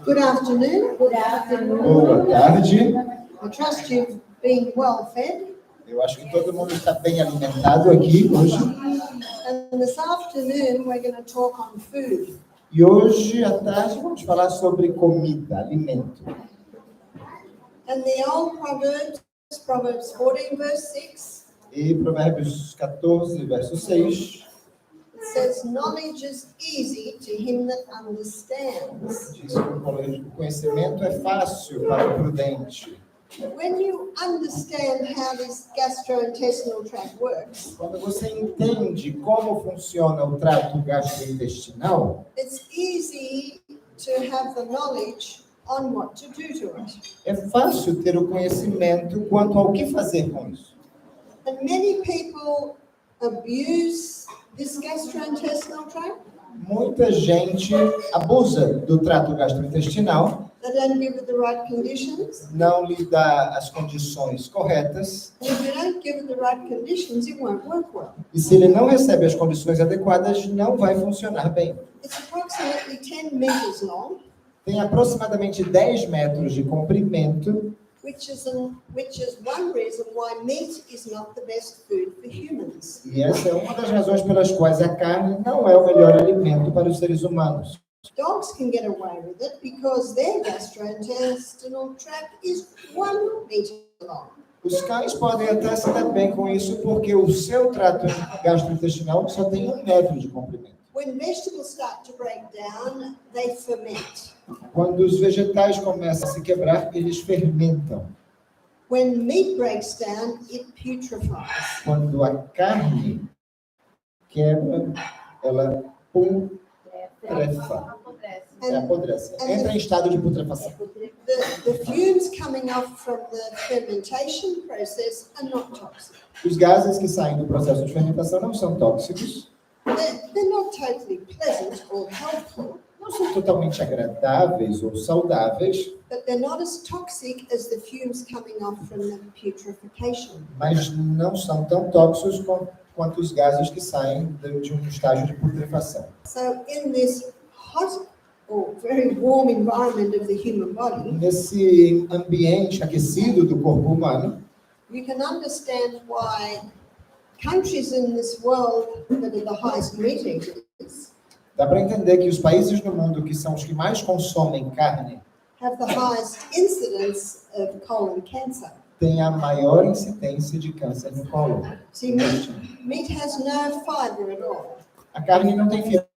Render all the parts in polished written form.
Good afternoon. Good afternoon. Boa tarde. I trust you've been well fed. Eu acho que todo mundo está bem alimentado aqui hoje. And this afternoon we're going to talk on food. E hoje à tarde vamos falar sobre comida, alimento. And the old Proverbs 14 verse 6, E Provérbios 14, verso 6, it says, knowledge is easy to him that understands. diz que o conhecimento é fácil para o prudente. When you understand how this gastrointestinal tract works, Quando você entende como funciona o trato gastrointestinal, it's easy to have the knowledge on what to do to it. é fácil ter o conhecimento quanto ao que fazer com isso. And many people abuse this gastrointestinal tract. Muita gente abusa do trato gastrointestinal, They don't give it the right conditions. não lhe dá as condições corretas, And if you don't give it the right conditions, it won't work well. e se ele não recebe as condições adequadas, não vai funcionar bem. It's approximately 10 meters long, Tem aproximadamente 10 metros de comprimento, which is one reason why meat is not the best food for humans. e essa é uma das razões pelas quais a carne não é o melhor alimento para os seres humanos. Dogs can get away with it because their gastrointestinal tract is 1 meter long. Os cães podem até se dar bem com isso porque o seu trato gastrointestinal só tem 1 metro de comprimento. When vegetables start to break down, they ferment. Quando os vegetais começam a se quebrar, eles fermentam. When meat breaks down, it putrefies. Quando a carne quebra, ela putrefa, apodrece, entra em estado de putrefação. The fumes coming off from the fermentation process are not toxic. Os gases que saem do processo de fermentação não são tóxicos, They're not totally pleasant or helpful, não são totalmente agradáveis ou saudáveis, but they're not as toxic as the fumes coming off from the putrefaction. mas não são tão tóxicos quanto os gases que saem de um estágio de putrefação. So in this hot or very warm environment of the human body, Nesse ambiente aquecido do corpo humano, you can understand why countries in this world that are the highest meat eaters dá para entender que os países no mundo que são os que mais consomem carne have the highest incidence of colon cancer. têm a maior incidência de câncer no colo. See, meat has no fiber at all. A carne não tem fibra.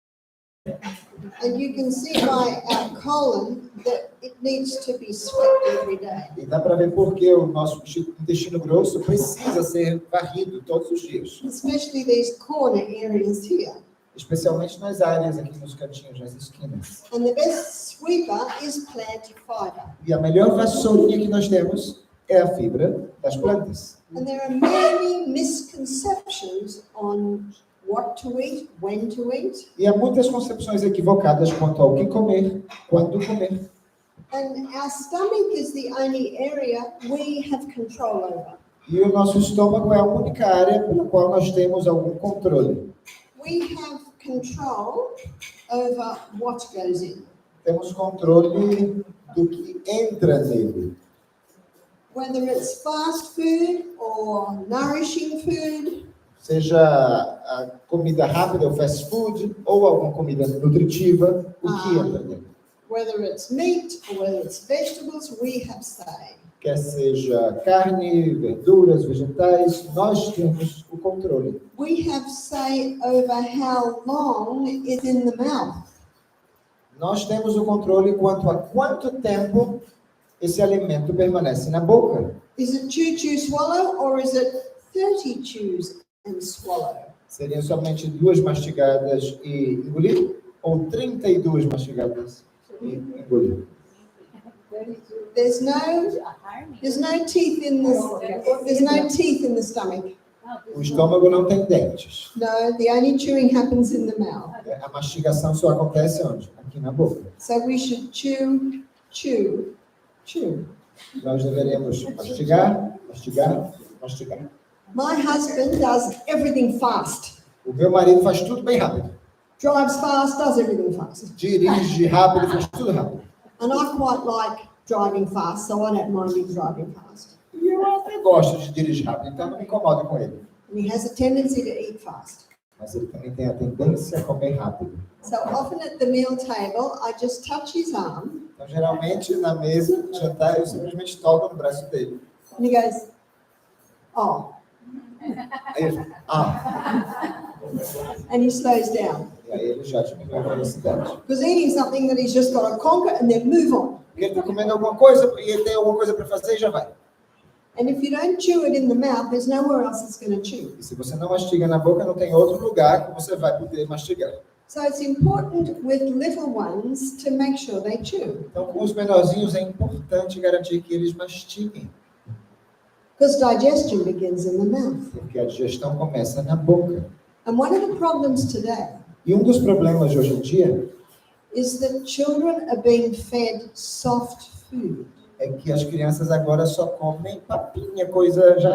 And you can see by our colon that it needs to be swept every day. E dá para ver por que o nosso intestino grosso precisa ser varrido todos os dias. Especially these corner areas here. Especialmente nas áreas aqui nos cantinhos, nas esquinas. And the best sweeper is plant fiber. E a melhor vassourinha que nós temos é a fibra das plantas. And there are many misconceptions on what to eat, when to eat. E há muitas concepções equivocadas quanto ao que comer, quando comer. And our stomach is the only area we have control over. E o nosso estômago é a única área pela qual nós temos algum controle. We have control over what goes in. Temos controle do que entra nele. Whether it's fast food or nourishing food, Seja a comida rápida, o fast food, ou alguma comida nutritiva, o que entra nele. whether it's meat or whether it's vegetables, we have say. Quer seja carne, verduras, vegetais, nós temos o controle. We have say over how long it's in the mouth. Nós temos o controle quanto a quanto tempo esse alimento permanece na boca. Is it chew, chew, swallow, or is it 30 chews and swallow? Seriam somente 2 mastigadas e engolir? Ou 32 mastigadas e engolir? There's no teeth in the stomach. O estômago não tem dentes. No, the only chewing happens in the mouth. A mastigação só acontece onde? Aqui na boca. So we should chew, chew, chew. Nós deveremos mastigar, mastigar, mastigar. My husband does everything fast. O meu marido faz tudo bem rápido. drives fast, does everything fast. dirige rápido, faz tudo rápido. And I quite like driving fast, so I don't mind him driving fast. E eu até gosto de dirigir rápido, então não me incomodo com ele. And he has a tendency to eat fast. Mas ele também tem a tendência a comer rápido. So often at the meal table, I just touch his arm Então, geralmente, na mesa de jantar, eu simplesmente toco no braço dele. and he goes, oh, Aí ele fala, and he slows down. E aí ele já diminui a velocidade. Because eating something that he's just got to conquer and then move on. Porque ele está comendo alguma coisa e ele tem alguma coisa para fazer e já vai. And if you don't chew it in the mouth, there's nowhere else it's going to chew. E se você não mastiga na boca, não tem outro lugar que você vai poder mastigar. So it's important with little ones to make sure they chew. Então, com os menorzinhos, é importante garantir que eles mastiguem. Because digestion begins in the mouth. Porque a digestão começa na boca. And one of the problems today E um dos problemas de hoje em dia is that children are being fed soft food. é que as crianças agora só comem papinha, coisa já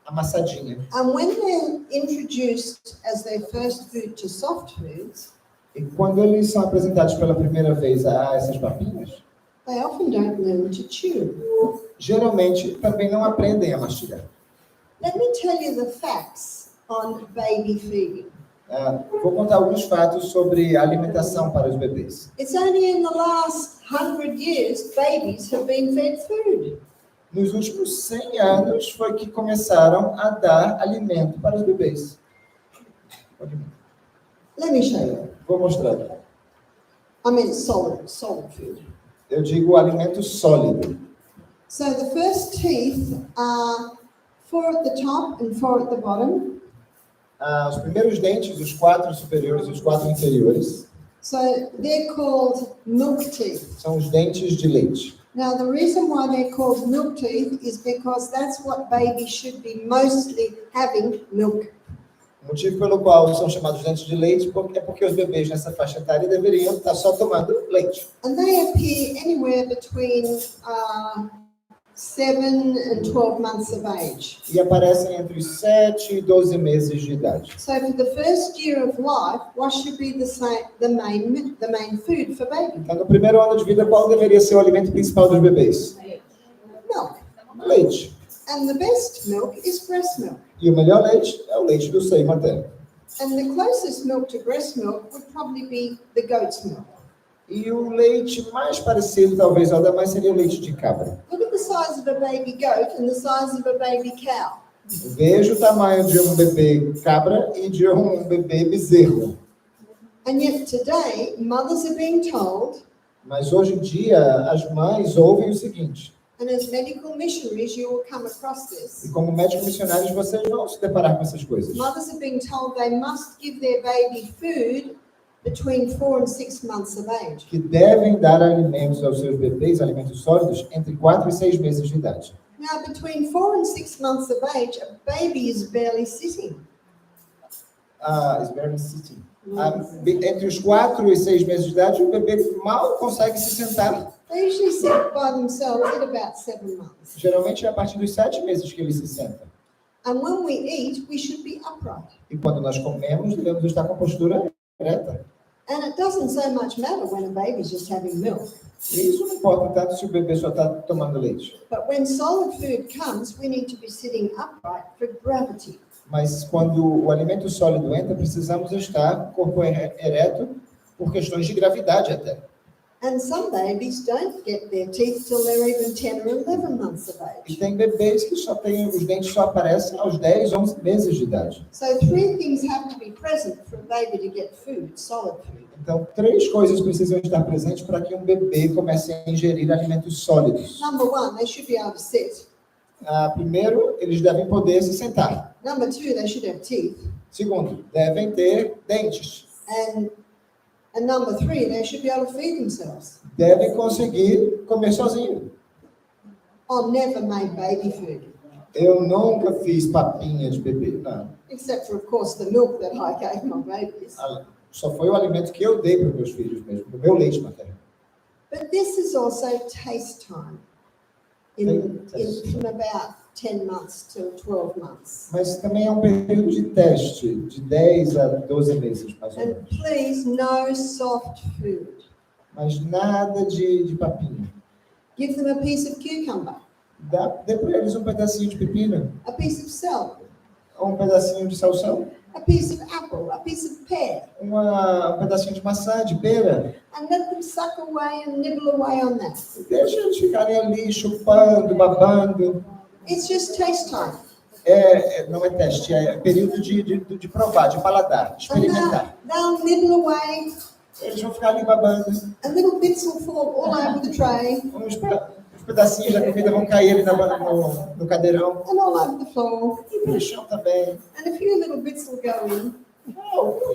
amassadinha. And when they're introduced as their first food to soft foods, E quando eles são apresentados pela primeira vez a essas papinhas, they often don't learn to chew. geralmente também não aprendem a mastigar. Let me tell you the facts on baby feeding. Vou contar alguns fatos sobre a alimentação para os bebês. It's only in the last 100 years babies have been fed food. Nos últimos 100 anos foi que começaram a dar alimento para os bebês. Let me show you. Vou mostrar. I mean solid food. Eu digo alimento sólido. So the first teeth are 4 at the top and 4 at the bottom. Os primeiros dentes, os 4 superiores e os 4 inferiores, So they're called milk teeth. são os dentes de leite. Now the reason why they're called milk teeth is because that's what babies should be mostly having, milk. O motivo pelo qual são chamados dentes de leite é porque os bebês nessa faixa etária deveriam estar só tomando leite. And they appear anywhere between 7 and 12 months of age. E aparecem entre os 7 e 12 meses de idade. So for the first year of life, what should be the main food for babies? Então, no primeiro ano de vida, qual deveria ser o alimento principal dos bebês? Milk. Leite. And the best milk is breast milk. E o melhor leite é o leite do seio materno. And the closest milk to breast milk would probably be the goat's milk. E o leite mais parecido, talvez, ao da mãe, seria o leite de cabra. Look at the size of a baby goat and the size of a baby cow. Veja o tamanho de um bebê cabra e de um bebê bezerro. And yet today, mothers are being told, Mas hoje em dia, as mães ouvem o seguinte, and as medical missionaries you will come across e this, como médicos missionários vocês vão se deparar com essas coisas. mothers are being told they must give their baby food between 4 and 6 months of age. Que devem dar alimentos aos seus bebês, alimentos sólidos, entre 4 e 6 meses de idade. Now, between 4 and 6 months of age, a baby is barely sitting. Is barely sitting. Entre os 4 e 6 meses de idade, o bebê mal consegue se sentar. They usually sit by themselves at about 7 months. Geralmente é a partir dos 7 meses que eles se sentam. And when we eat, we should be upright. E quando nós comemos, devemos estar com a postura reta. And it doesn't so much matter when a baby's just having milk. E isso não importa tanto se o bebê só está tomando leite. But when solid food comes, we need to be sitting upright for gravity. Mas quando o alimento sólido entra, precisamos estar com o corpo ereto por questões de gravidade até. And some babies don't get their teeth till they're even 10 or 11 months of E age. tem bebês que só têm, os dentes só aparecem aos 10, 11 meses de idade. So 3 things have to be present for a baby to get food, solid food. Então, 3 coisas precisam estar presentes para que um bebê comece a ingerir alimentos sólidos. Number 1, they should be able to sit. Primeiro, eles devem poder se sentar. Number 2, they should have teeth. Segundo, devem ter dentes. And number 3, they should be able to feed themselves. Devem conseguir comer sozinho. I've never made baby food, Eu nunca fiz papinha de bebê, não. except for, of course, the milk that I gave my babies. Só foi o alimento que eu dei para os meus filhos mesmo, o meu leite materno. But this is also taste time. From about 10 months to 12 months. Mas também é um período de teste, de 10 a 12 meses, mais ou And menos. please, no soft food. Mas nada de papinho. Give them a piece of cucumber, Dê para eles um pedacinho de pepino, a piece of celery, ou um pedacinho de salsão, a piece of apple, a piece of pear, um pedacinho de maçã, de pera. and let them suck away and nibble away on that. Deixa eles ficarem ali chupando, babando. It's just taste time. Não é teste, é período de provar, de paladar, de And experimentar. they'll nibble away, Eles vão ficar ali babando. and little bits will fall all over the tray Os pedacinhos da comida vão cair ali no cadeirão. and all over the floor, E no chão também. and a few little bits will go in.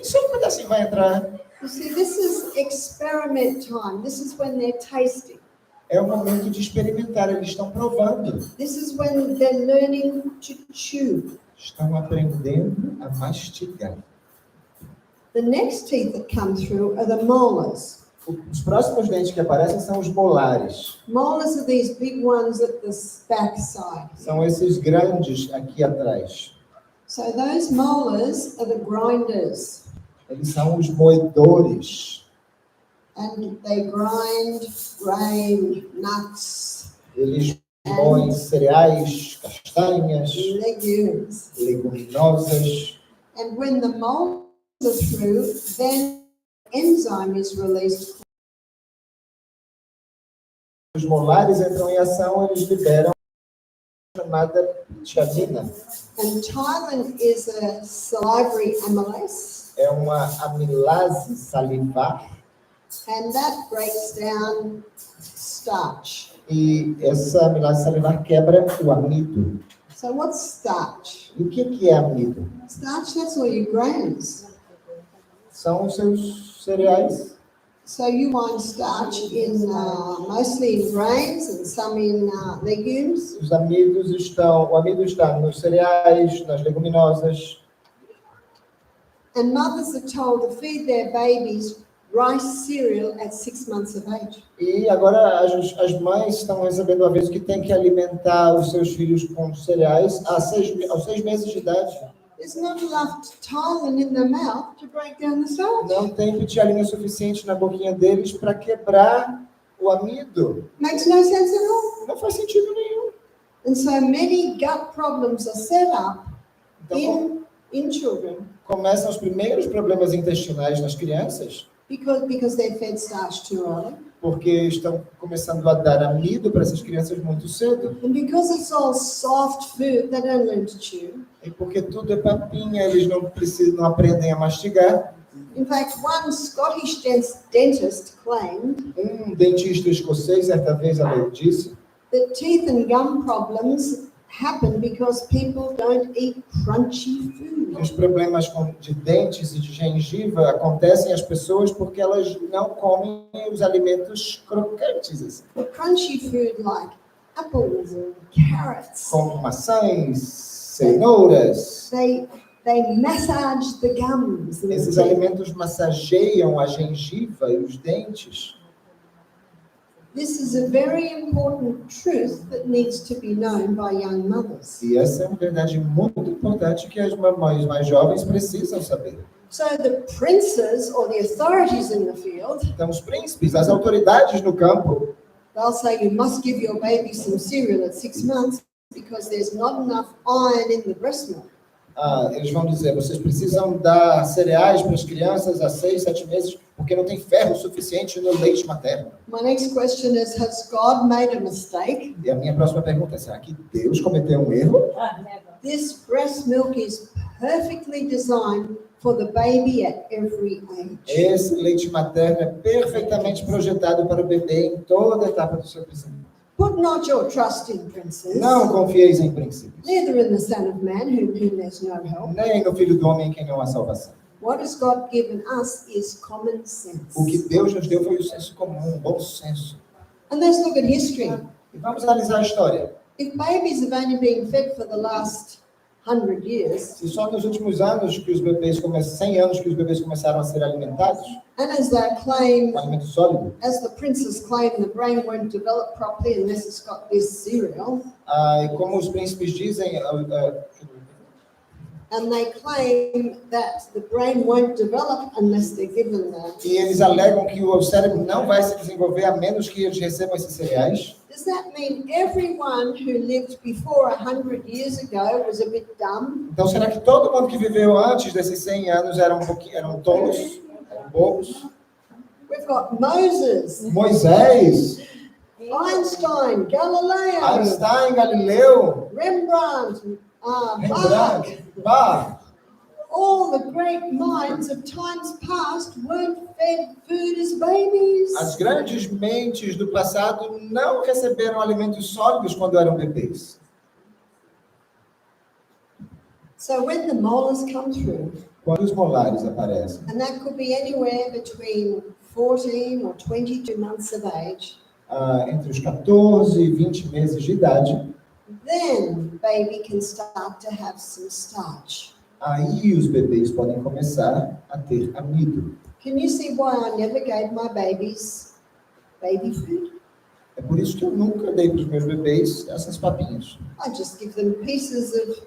Só um pedacinho vai entrar. You see, this is experiment time. This is when they're tasting. É o momento de experimentar, eles estão provando. This is when they're learning to chew. Estão aprendendo a mastigar. The next teeth that come through are the molars. Os próximos dentes que aparecem são os molares. Molars are these big ones at the back side. São esses grandes aqui atrás. So those molars are the grinders, Eles são os moedores. and they grind grain, nuts, Eles moem cereais, castanhas, legumes. leguminosas. And when the molars are through, then enzyme is released. Os molares entram em ação, eles liberam a chamada tiamina. And ptyalin is a salivary amylase, É uma amilase salivar. and that breaks down starch. E essa amilase salivar quebra o amido. So what's starch? E o que é amido? Starch, that's all your grains. São os seus cereais. So you find starch in mostly in grains and some in legumes. O amido está nos cereais, nas leguminosas. And mothers are told to feed their babies rice cereal at 6 months of age. E agora as mães estão recebendo o aviso que tem que alimentar os seus filhos com cereais aos 6 meses de idade. There's not enough ptyalin in the mouth to break down the starch. Não tem pitialina suficiente na boquinha deles para quebrar o amido. Makes no sense at all. Não faz sentido nenhum. And so many gut problems are set up Então in children começam os primeiros problemas intestinais nas crianças, because they're fed starch too early. porque estão começando a dar amido para essas crianças muito cedo. And because it's all soft food, they don't learn to chew. E porque tudo é papinha, eles não aprendem a mastigar. In fact, one Scottish dentist claimed Dentista escocês, certa vez, ela disse that teeth and gum problems happen because people don't eat crunchy food. que os problemas de dentes e de gengiva acontecem às pessoas porque elas não comem os alimentos crocantes, assim, Crunchy food like apples and carrots. como maçãs, cenouras. They massage the gums. And the Esses teeth. alimentos massageiam a gengiva e os dentes. This is a very important truth that needs to be known by young mothers. E essa é uma verdade muito importante que as mamães mais jovens precisam saber. So the princes or the authorities in the field, Então, os príncipes, as autoridades no campo, they'll say you must give your baby some cereal at 6 months because there's not enough iron in the breast milk. eles vão dizer, vocês precisam dar cereais para as crianças há 6, 7 meses, porque não tem ferro suficiente no leite materno. My next question is, has God made a mistake? E a minha próxima pergunta é, será que Deus cometeu um erro? This breast milk is perfectly designed for the baby at every age. Esse leite materno é perfeitamente projetado para o bebê em toda a etapa do seu crescimento. Put not your trust in princes, Não confieis em príncipes, neither in the Son of Man, whom there's no help. nem no Filho do Homem em quem não há salvação. What has God given us is common sense. O que Deus nos deu foi o senso comum, o bom senso. And let's look at history. E vamos analisar a história. If babies have only been fed for the last 100 years, Se só nos últimos anos que os bebês 100 anos que os bebês começaram a ser alimentados, And as they claim, um alimento sólido. as the princes claim, the brain won't develop properly unless it's got this cereal. E como os príncipes dizem, And they claim that the brain won't develop unless they're given that. e eles alegam que o cérebro não vai se desenvolver a menos que eles recebam esses cereais. Does that mean everyone who lived before 100 years ago was a bit dumb? Então, será que todo mundo que viveu antes desses 100 anos eram tolos, eram bobos? We've got Moses, Moisés, Einstein, Galileo, Einstein, Galileu, Rembrandt, Bach, Rembrandt, Bach. all the great minds of times past weren't fed food as babies. As grandes mentes do passado não receberam alimentos sólidos quando eram bebês. So when the molars come through, Quando os molares aparecem, and that could be anywhere between 14 or 22 months of age, entre os 14 e 20 meses de idade, then baby can start to have some starch. aí os bebês podem começar a ter amido. Can you see why I never gave my babies baby food? É por isso que eu nunca dei para os meus bebês essas papinhas. I just give them pieces of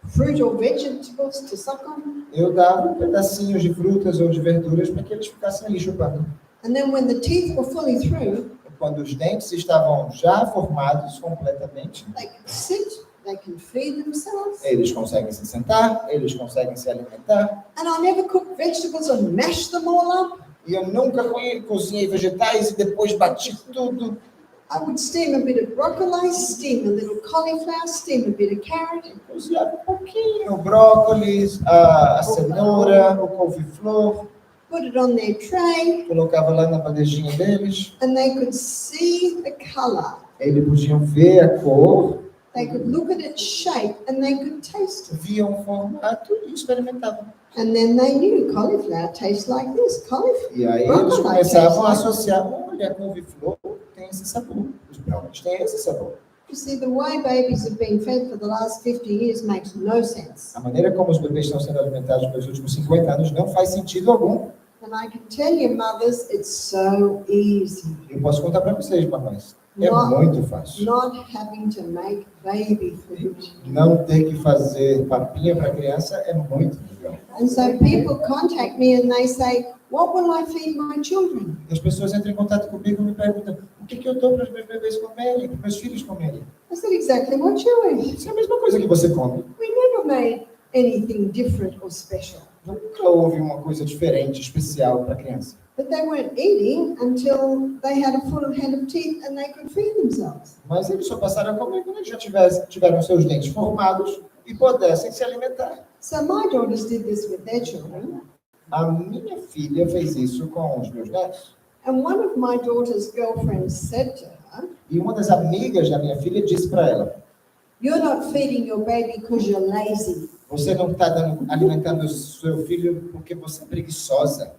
fruit or vegetables to suck on. Eu dava pedacinhos de frutas ou de verduras para que eles ficassem ali chupando. And then when the teeth were fully through, Quando os dentes estavam já formados completamente, they can sit, they can feed themselves. eles conseguem se sentar, eles conseguem se alimentar. And I never cooked vegetables and mashed them all up. E eu nunca cozinhei vegetais e depois bati tudo. I would steam a bit of broccoli, steam a little cauliflower, steam a bit of carrot, Cozinhava um pouquinho, o brócolis, a cenoura, o couve-flor, put it on their tray, colocava lá na bandejinha deles. and they could see the color. Eles podiam ver a cor, They could look at its shape and they could taste it. viam o formato e experimentavam. And then they knew cauliflower tastes like this, cauliflower. E aí eles começavam a associar, olha, a couve-flor tem esse sabor, os brócolis têm esse sabor. You see, the way babies have been fed for the last 50 years makes no sense. A maneira como os bebês estão sendo alimentados nos últimos 50 anos não faz sentido algum. And I can tell you, mothers, it's so easy. Eu posso contar para vocês, mamães, é Not- muito fácil. Not having to make baby food. Não ter que fazer papinha para criança é muito legal. And so people contact me and they say, what will I feed my children? As pessoas entram em contato comigo e me perguntam o que eu dou para os meus bebês comerem, para os meus filhos comerem. I said, exactly what you eat. Isso é a mesma coisa que você come. We never made anything different or special. Nunca houve uma coisa diferente, especial para a criança. But they weren't eating until they had a full head of teeth and they could feed themselves. Mas eles só passaram a comer quando eles já tiveram seus dentes formados e pudessem se alimentar. So my daughters did this with their children. A minha filha fez isso com os meus netos. And one of my daughter's girlfriends said to her, E uma das amigas da minha filha disse para ela, you're not feeding your baby because you're lazy. você não está alimentando o seu filho porque você é preguiçosa.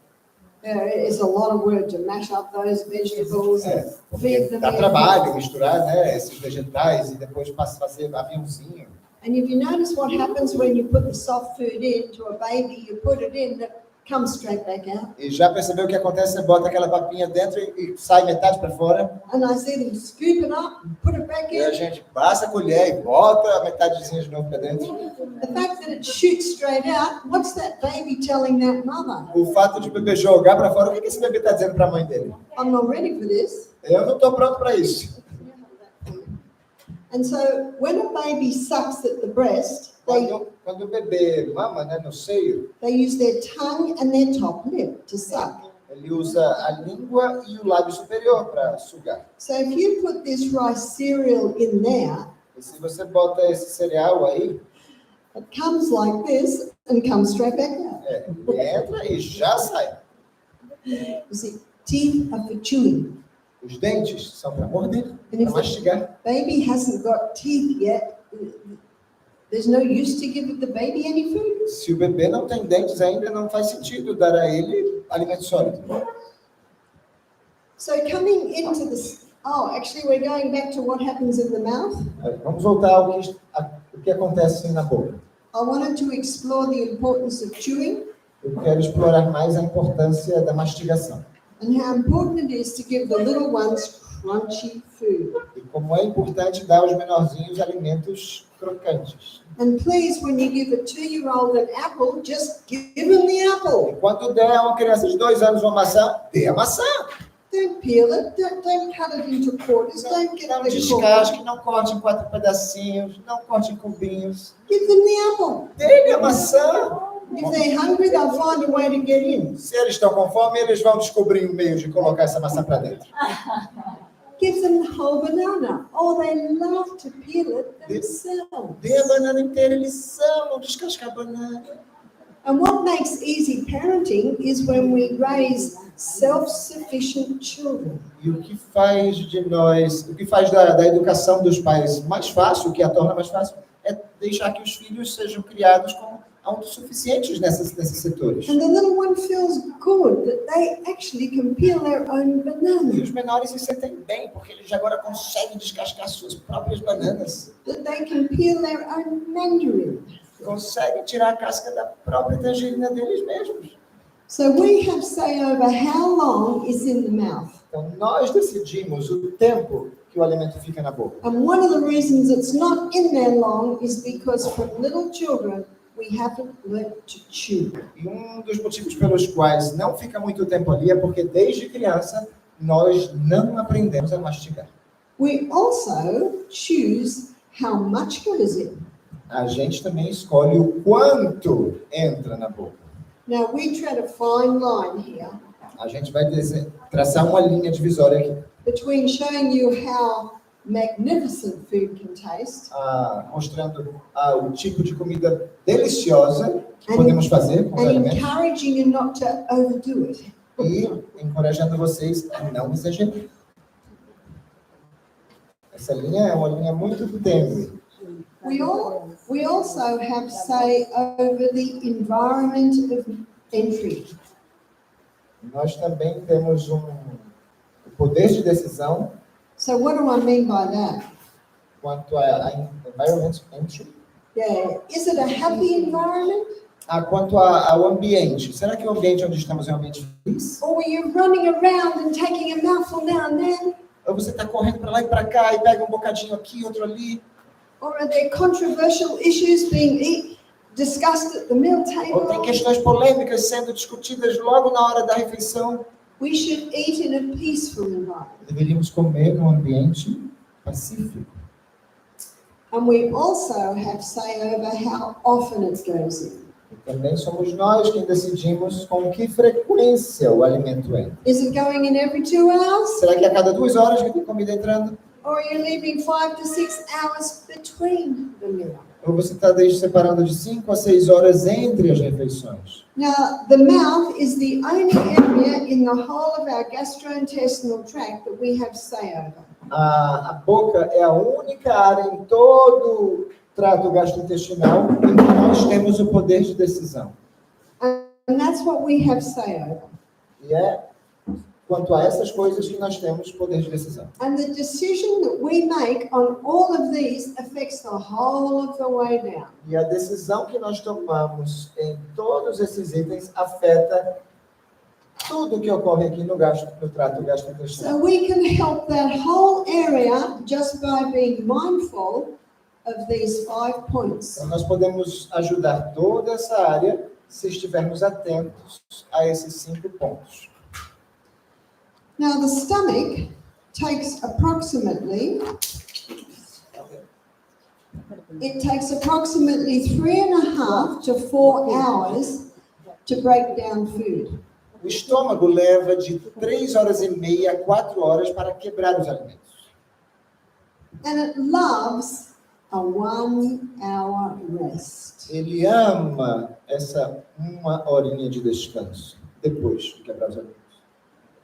There is a lot of work to mash up those vegetables and Porque feed them. dá in. trabalho misturar, né, esses vegetais e depois fazer aviãozinho. And if you notice what happens when you put the soft food into a baby, you put it in, it comes straight back out. E já percebeu o que acontece? Você bota aquela papinha dentro e sai metade para fora. And I see them scoop it up and put it back E a in. gente passa a colher e bota a metadezinha de novo para dentro. The fact that it shoots straight out, what's that baby telling that mother? O fato de o bebê jogar para fora, o que esse bebê está dizendo para a mãe dele? I'm not ready for this. Eu não estou pronto para isso. And so when a baby sucks at the breast, Quando o bebê mama, né, no seio, they use their tongue and their top lip to suck. ele usa a língua e o lábio superior para sugar. So if you put this rice cereal in there, E se você bota esse cereal aí, it comes like this and comes straight back out. ele entra e já sai. You see, teeth are for chewing. Os dentes são para morder, And para if the mastigar. baby hasn't got teeth yet, there's no use to give the baby any food. Se o bebê não tem dentes ainda, não faz sentido dar a ele alimento sólido. So coming into this, actually we're going back to what happens in the mouth. Vamos voltar ao o que acontece na boca. I wanted to explore the importance of chewing. Eu quero explorar mais a importância da mastigação. and how important it is to give the little ones crunchy food. E como é importante dar aos menorzinhos alimentos crocantes. And please, when you give a 2-year-old an apple, just give them the apple. Enquanto der a uma criança de 2 anos uma maçã, dê a maçã. Don't peel it, don't cut it into quarters, don't get Não the core. descasque, não corte em 4 pedacinhos, não corte em cubinhos. Give them the apple. Dê-lhe a maçã. If they're hungry, they'll find a way to get in. Se eles estão com fome, eles vão descobrir um meio de colocar essa maçã para dentro. Give them the whole banana. Oh, they love to peel it themselves. Dê a banana inteira, eles amam descascar a banana. And what makes easy parenting is when we raise self-sufficient children. E o que faz de nós, o que faz da educação dos pais mais fácil, o que a torna mais fácil, é deixar que os filhos sejam criados como autossuficientes nesses setores. And the little one feels good that they actually can peel their own E banana, os menores se sentem bem, porque eles agora conseguem descascar suas próprias bananas. that they can peel their own mandarin. Conseguem tirar a casca da própria tangerina deles mesmos. So we have say over how long is in the mouth. Então, nós decidimos o tempo que o alimento fica na boca. And one of the reasons it's not in there long is because from little children, we haven't learned to chew. E um dos motivos pelos quais não fica muito tempo ali é porque, desde criança, nós não aprendemos a mastigar. We also choose how much goes in. A gente também escolhe o quanto entra na boca. Now we tread a fine line here A gente vai traçar uma linha divisória aqui, between showing you how magnificent food can taste mostrando o tipo de comida deliciosa que podemos fazer com os and alimentos encouraging you not to overdo it. e encorajando vocês a não exagerar. Essa linha é uma linha muito tênue. We also have say over the environment of entry. Nós também temos o poder de decisão So what do I mean by that? quanto a environment entry, Yeah, is it a happy environment? quanto ao ambiente. Será que o ambiente onde estamos é um ambiente feliz? Or are you running around and taking a mouthful now and then? Ou você está correndo para lá e para cá e pega um bocadinho aqui, outro ali? Or are there controversial issues being discussed at the meal Ou tem table? questões polêmicas sendo discutidas logo na hora da refeição? We should eat in a peaceful environment. Deveríamos comer num ambiente pacífico. And we also have say over how often it goes in. E também somos nós quem decidimos com que frequência o alimento entra. Is it going in every 2 hours? Será que a cada 2 horas que tem comida entrando? Or are you leaving 5 to 6 hours between the meal? Ou você está separando de 5 a 6 horas entre as refeições? Now, the mouth is the only area in the whole of our gastrointestinal tract that we have say over. A boca é a única área em todo o trato gastrointestinal em que nós temos o poder de decisão. And that's what we have say over. E é quanto a essas coisas que nós temos poder de decisão. And the decision that we make on all of these affects the whole of the way down. E a decisão que nós tomamos em todos esses itens afeta tudo que ocorre aqui no trato gastrointestinal. So we can help that whole area just by being mindful of these 5 points. Então, nós podemos ajudar toda essa área se estivermos atentos a esses 5 pontos. Now, the stomach takes approximately 3.5 to 4 hours to break down food. O estômago leva de 3 horas e meia a 4 horas para quebrar os alimentos. And it loves a 1-hour rest. Ele ama essa 1 horinha de descanso depois de quebrar os alimentos.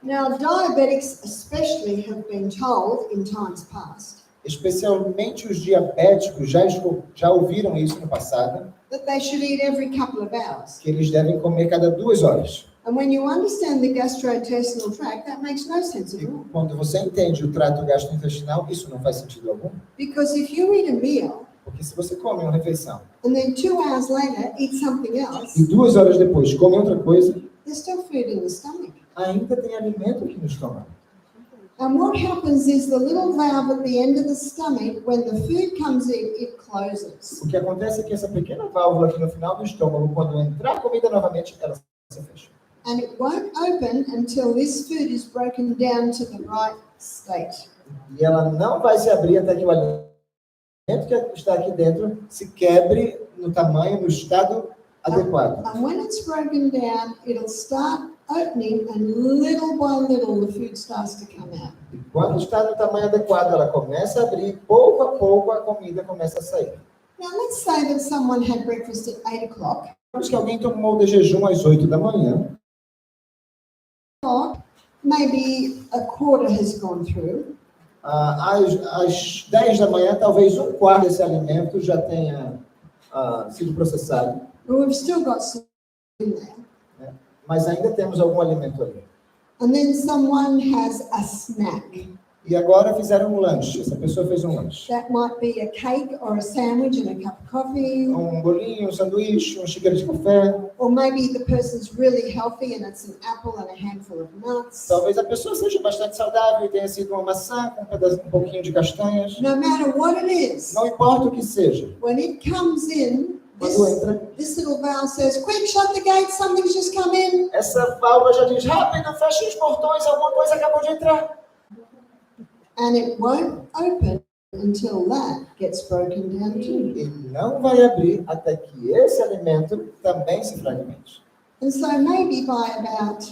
Now, diabetics especially have been told in times past Especialmente os diabéticos já ouviram isso no passado, that they should eat every couple of hours. que eles devem comer cada 2 horas. And when you understand the gastrointestinal tract, that makes no sense at E all. quando você entende o trato gastrointestinal, isso não faz sentido algum. Because if you eat a meal Porque se você come uma refeição and then 2 hours later eat something e else, 2 horas depois come outra coisa, there's still food in the stomach. ainda tem alimento aqui no estômago. And what happens is the little valve at the end of the stomach, when the food comes in, it closes. O que acontece é que essa pequena válvula aqui no final do estômago, quando entrar a comida novamente, ela se fecha. And it won't open until this food is broken down to the right state. E ela não vai se abrir até que o alimento que está aqui dentro se quebre no tamanho, no estado adequado. And when it's broken down, it'll start opening, and little by little the food starts to come out. E quando está no tamanho adequado, ela começa a abrir, pouco a pouco a comida começa a sair. Now let's say that someone had breakfast at 8 o'clock. Digamos que alguém tomou de jejum às 8 da manhã, Maybe a quarter has gone through. às 10 da manhã, talvez um quarto desse alimento já tenha sido processado, But we've still got some in there. mas ainda temos algum alimento ali. And then someone has a snack. E agora fizeram um lanche, essa pessoa fez um lanche. That might be a cake or a sandwich and a cup of coffee. Um bolinho, um sanduíche, uma xícara de café. Or maybe the person's really healthy and it's an apple and a handful of nuts. Talvez a pessoa seja bastante saudável e tenha sido uma maçã com um pouquinho de castanhas. No matter what it is, Não importa o que seja. when it comes in, Quando entra, this little valve says, quick, shut the gate, something's just come in. essa válvula já diz, rápido, feche os portões, alguma coisa acabou de entrar. And it won't open until that gets broken down too. E não vai abrir até que esse alimento também se fragmente. And so maybe by about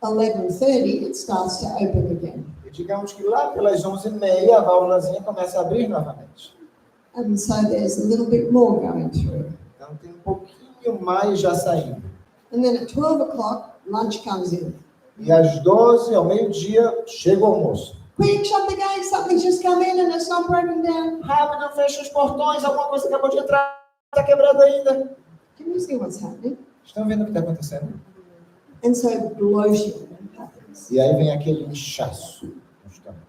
11:30, it starts to open again. E digamos que lá pelas 11h30 a válvulazinha começa a abrir novamente. And so there's a little bit more going through. Então tem um pouquinho mais já saindo. And then at 12 o'clock, lunch comes in. E às 12, ao meio-dia, chega o almoço. Quick, shut the gate, something's just come in and it's not broken down. Rápido, fecha os portões, alguma coisa acabou de entrar, está quebrado ainda. Can you see what's happening? Estão vendo o que está acontecendo? And so bloating happens. E aí vem aquele inchaço no estômago.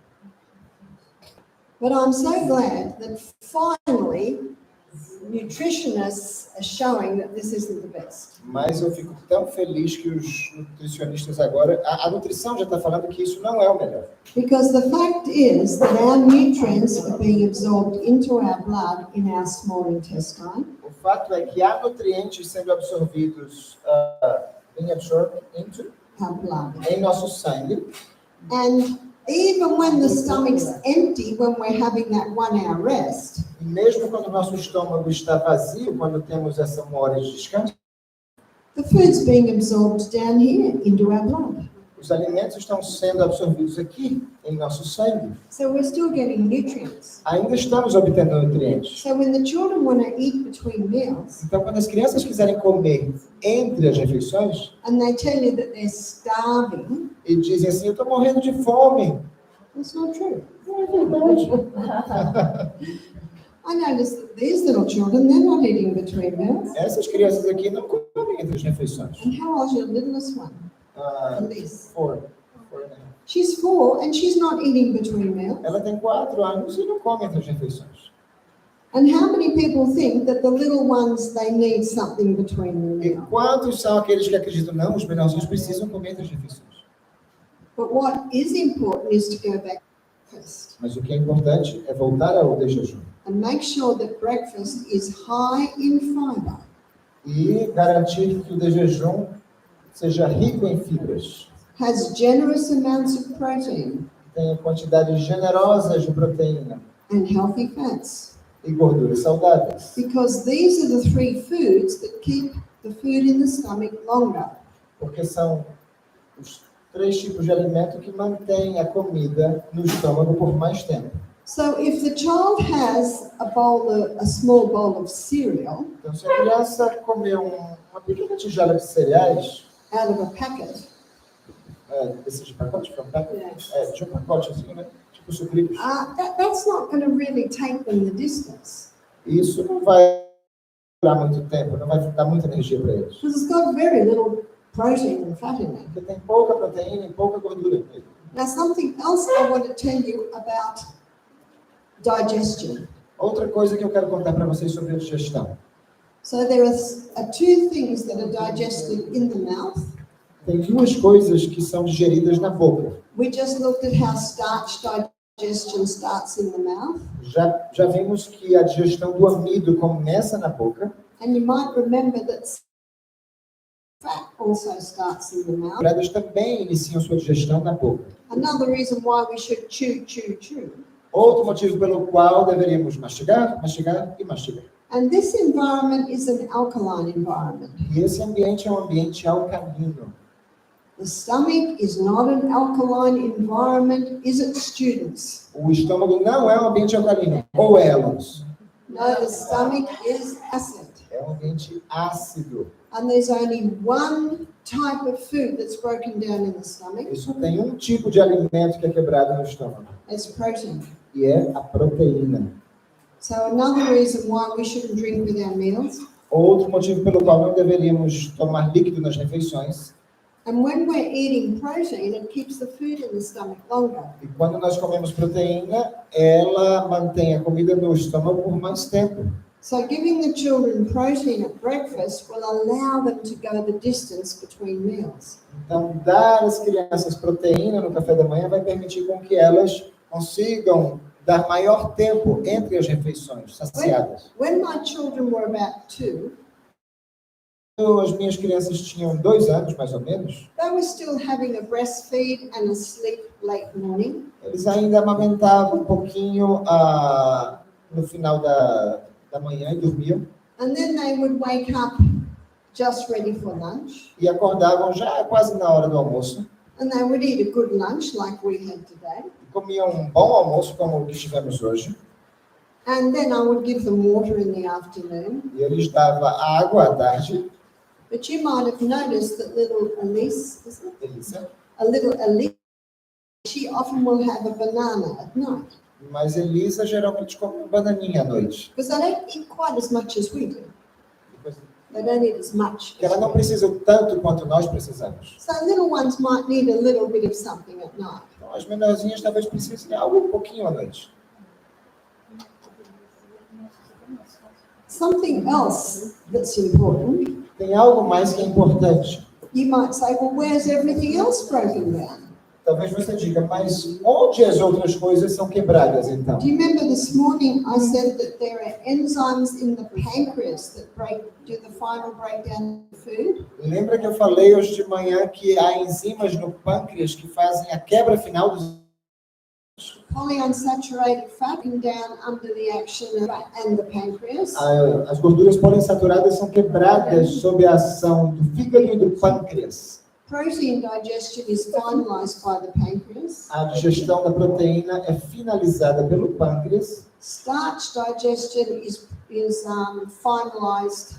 But I'm so glad that finally nutritionists are showing that this isn't the best. Mas eu fico tão feliz que os nutricionistas agora, a nutrição já está falando que isso não é o melhor. Because the fact is that our nutrients are being absorbed into our blood in our small intestine. O fato é que há nutrientes sendo absorvidos, being absorbed into, Our blood. em nosso sangue. And even when the stomach's empty, when we're having that 1 hour rest, E mesmo quando o nosso estômago está vazio, quando temos essa 1 hora de descanso, the food's being absorbed down here into our blood. os alimentos estão sendo absorvidos aqui, em nosso sangue. So we're still getting nutrients. Ainda estamos obtendo nutrientes. So when the children want to eat between meals, Então, quando as crianças quiserem comer entre as refeições, and they tell you that they're starving, e dizem assim, eu estou morrendo de fome. that's not true. Não é verdade. I notice that these little children, they're not eating between meals. Essas crianças aqui não comem entre as refeições. And how old's your littlest one? Ah, Elise. 4. 4 né? She's 4 and she's not eating between meals. Ela tem 4 anos e não come entre as refeições. And how many people think that the little ones, they need something between the E meal? quantos são aqueles que acreditam, não, os menorzinhos precisam comer entre as refeições? But what is important is to go back first Mas o que é importante é voltar ao de jejum and make sure that breakfast is high in fiber, e garantir que o de jejum seja rico em fibras, has generous amounts of protein tenha quantidades generosas de proteína and healthy fats. e gorduras saudáveis. Because these are the 3 foods that keep the food in the stomach longer. Porque são os 3 tipos de alimento que mantêm a comida no estômago por mais tempo. So if the child has a small bowl of cereal Então, se a criança comer uma pequena tigela de cereais, out of a packet, desses pacotes, de um pacotezinho, né? Tipo sucrilhos, that's not going to really take them the distance. isso não vai durar muito tempo, não vai dar muita energia para eles. Because it's got very little protein and fat in it. Porque tem pouca proteína e pouca gordura nele. Now, something else I want to tell you about digestion. Outra coisa que eu quero contar para vocês sobre a digestão. So there are two things that are digested in the mouth. Tem duas coisas que são digeridas na boca. We just looked at how starch digestion starts in the mouth. Já vimos que a digestão do amido começa na boca. And you might remember that fat also starts in the mouth. Pradas também iniciam sua digestão na boca. Another reason why we should chew. Outro motivo pelo qual deveríamos mastigar, mastigar e mastigar. And this environment is an alkaline environment. E esse ambiente é um ambiente alcalino. The stomach is not an alkaline environment, is it, students? O estômago não é um ambiente alcalino. Ou é, alunos? No, the stomach is acid. É um ambiente ácido. And there's only one type of food that's broken down in the stomach. Isso tem um tipo de alimento que é quebrado no estômago. It's protein. E é a proteína. So another reason why we shouldn't drink with our meals. Outro motivo pelo qual não deveríamos tomar líquido nas refeições. And when we're eating protein, it keeps the food in the stomach longer. E quando nós comemos proteína, ela mantém a comida no estômago por mais tempo. So giving the children protein at breakfast will allow them to go the distance between meals. Então, dar às crianças proteína no café da manhã vai permitir com que elas consigam dar maior tempo entre as refeições, saciadas. When my children were about 2, As minhas crianças tinham 2 anos, mais ou menos. they were still having a breastfeed and a sleep late morning. Eles ainda amamentavam um pouquinho no final da manhã e dormiam. And then they would wake up just ready for lunch. E acordavam já quase na hora do almoço. And they would eat a good lunch like we had today. Comiam um bom almoço como o que tivemos hoje. And then I would give them water in the afternoon. E eu lhes dava água à tarde. But you might have noticed that little Elise, isn't it? Delícia. A little Elise, she often will have a banana at night. Mas Elisa geralmente come uma bananinha à noite. Because they don't eat quite as much as we do. They don't eat as much. Porque ela não precisa tanto quanto nós precisamos. So little ones might need a little bit of something at night. Então, as menorzinhas talvez precisem de algo um pouquinho à noite. Something else that's important, Tem algo mais que é importante. you might say, well, where's everything else broken down? Talvez você diga, mas onde as outras coisas são quebradas, então? Do you remember this morning I said that there are enzymes in the pancreas that do the final breakdown of food? Lembra que eu falei hoje de manhã que há enzimas no pâncreas que fazem a quebra final dos Polyunsaturated fat broken down under the action of and the pancreas. As gorduras poliinsaturadas são quebradas sob a ação do fígado e do pâncreas. Protein digestion is finalized by the pancreas. A digestão da proteína é finalizada pelo pâncreas. Starch digestion is finalized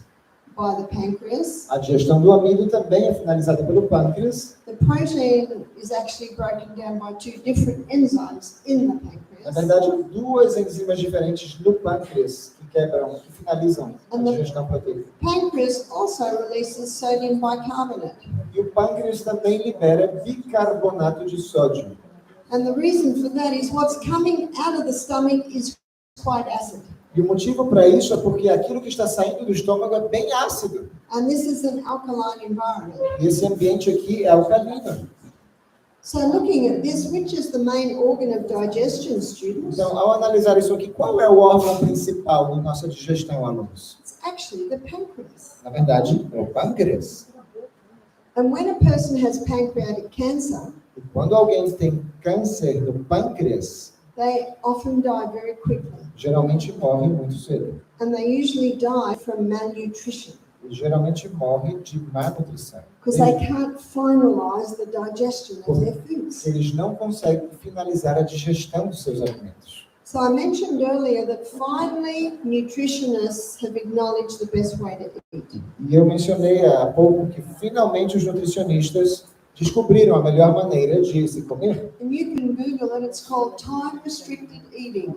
by the pancreas. A digestão do amido também é finalizada pelo pâncreas. The protein is actually broken down by 2 different enzymes in the Na pancreas. verdade, 2 enzimas diferentes no pâncreas que finalizam a digestão proteica. Pancreas also releases sodium bicarbonate. E o pâncreas também libera bicarbonato de sódio. And the reason for that is what's coming out of the stomach is quite acid. E o motivo para isso é porque aquilo que está saindo do estômago é bem ácido. And this is an alkaline environment. E esse ambiente aqui é alcalino. So looking at this, which is the main organ of digestion, students? Então, ao analisar isso aqui, qual é o órgão principal da nossa digestão, alunos? It's actually the pancreas. Na verdade, é o pâncreas. And when a person has pancreatic cancer, E quando alguém tem câncer do pâncreas, they often die very quickly. geralmente morre muito cedo. And they usually die from malnutrition E geralmente morre de má nutrição. because they can't finalize the digestion of their foods. Eles não conseguem finalizar a digestão dos seus alimentos. So I mentioned earlier that finally nutritionists have acknowledged the best way to eat. E eu mencionei há pouco que finalmente os nutricionistas descobriram a melhor maneira de se comer. And you can Google it, it's called time-restricted eating.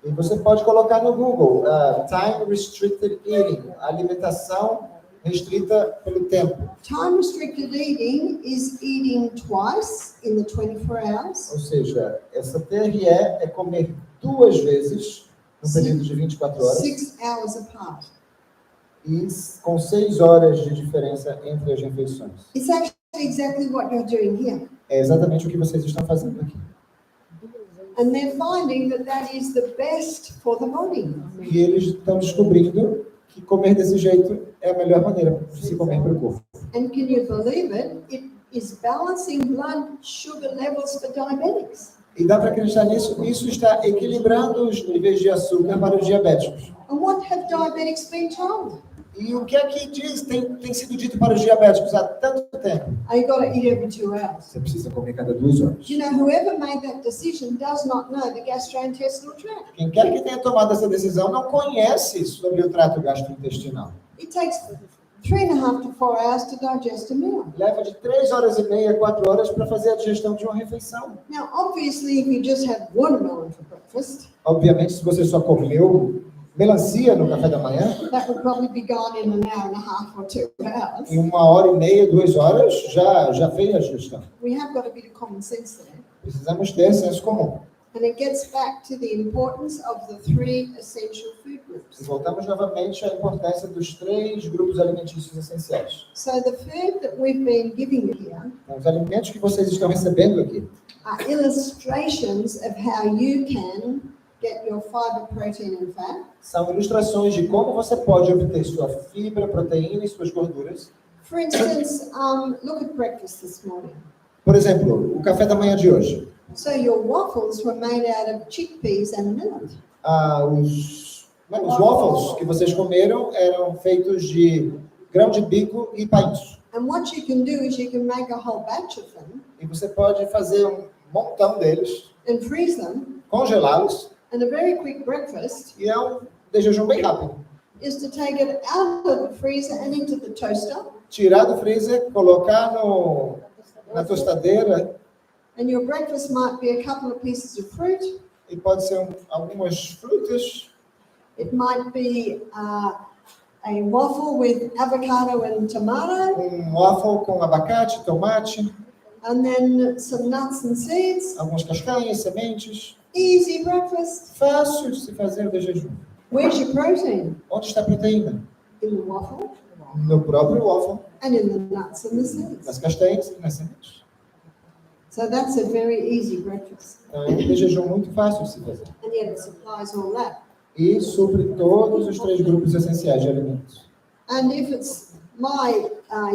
E você pode colocar no Google, Time Restricted Eating, alimentação restrita pelo tempo. Time-restricted eating is eating twice in the 24 hours Ou seja, essa TRE é comer 2 vezes num período de 24 horas, 6 hours apart. e com 6 horas de diferença entre as refeições. It's actually exactly what you're doing here. É exatamente o que vocês estão fazendo aqui. And they're finding that that is the best for the body. E eles estão descobrindo que comer desse jeito é a melhor maneira de se comer para o corpo. And can you believe it? It is balancing blood sugar levels for diabetics. E dá para acreditar nisso? Isso está equilibrando os níveis de açúcar para os diabéticos. And what have diabetics been told? E o que aqui diz, tem sido dito para os diabéticos há tanto tempo? You got to eat every 2 hours. Você precisa comer cada 2 horas. You know, whoever made that decision does not know the gastrointestinal tract. Quem quer que tenha tomado essa decisão não conhece sobre o trato gastrointestinal. It takes 3.5 to 4 hours to digest a meal. Leva de 3 horas e meia a 4 horas para fazer a digestão de uma refeição. Now, obviously, if you just had watermelon for breakfast, Obviamente, se você só comeu melancia no café da manhã, that would probably be gone in an hour and a half or 2 hours. em 1 hora e meia, 2 horas, já fez a digestão. We have got a bit of common sense there. Precisamos ter senso comum. And it gets back to the importance of the 3 essential food E groups. voltamos novamente à importância dos 3 grupos alimentícios essenciais. So the food that we've been giving you here Então, os alimentos que vocês estão recebendo aqui are illustrations of how you can get your fiber, protein, and fat. são ilustrações de como você pode obter sua fibra, proteína e suas gorduras. For instance, look at breakfast this morning. Por exemplo, o café da manhã de hoje. So your waffles were made out of chickpeas and millet. Os waffles que vocês comeram eram feitos de grão de bico e painço. And what you can do is you can make a whole batch of them E você pode fazer um montão deles, and freeze them. congelá-los, And a very quick breakfast e é um de jejum bem rápido. is to take it out of the freezer and into the toaster. Tirar do freezer, colocar na tostadeira, And your breakfast might be a couple of pieces of fruit. e pode ser algumas frutas, It might be a waffle with avocado and tomato, waffle com abacate, tomate, and then some nuts and seeds. algumas castanhas, sementes. Easy breakfast. Fácil de se fazer de jejum. Where's your protein? Onde está a proteína? In the waffle No próprio waffle, and in the nuts and the seeds. nas castanhas e nas sementes. So that's a very easy breakfast. Então, é um de jejum muito fácil de se fazer. And yet it supplies all that. E supre todos os 3 grupos essenciais de alimentos. And if it's my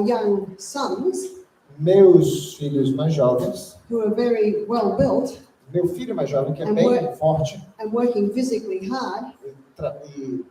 young sons Meus filhos mais jovens, who are very well built meu filho mais jovem, que é bem forte and working physically hard, e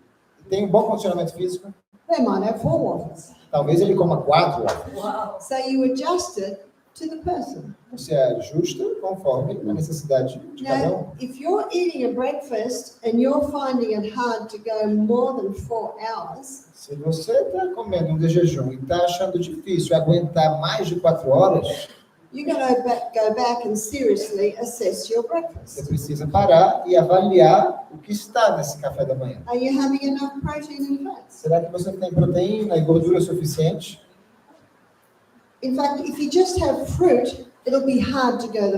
tem um bom condicionamento físico, they might have 4 waffles. talvez ele coma 4 waffles. So you adjust it to the person. Você ajusta conforme a necessidade de cada um. Now, if you're eating a breakfast and you're finding it hard to go more than 4 hours, Se você está comendo um de jejum e está achando difícil aguentar mais de 4 horas, you're going to go back and seriously assess your você breakfast. precisa parar e avaliar o que está nesse café da manhã. Are you having enough protein and fats? Será que você tem proteína e gordura suficiente? In fact, if you just have fruit, it'll be hard to go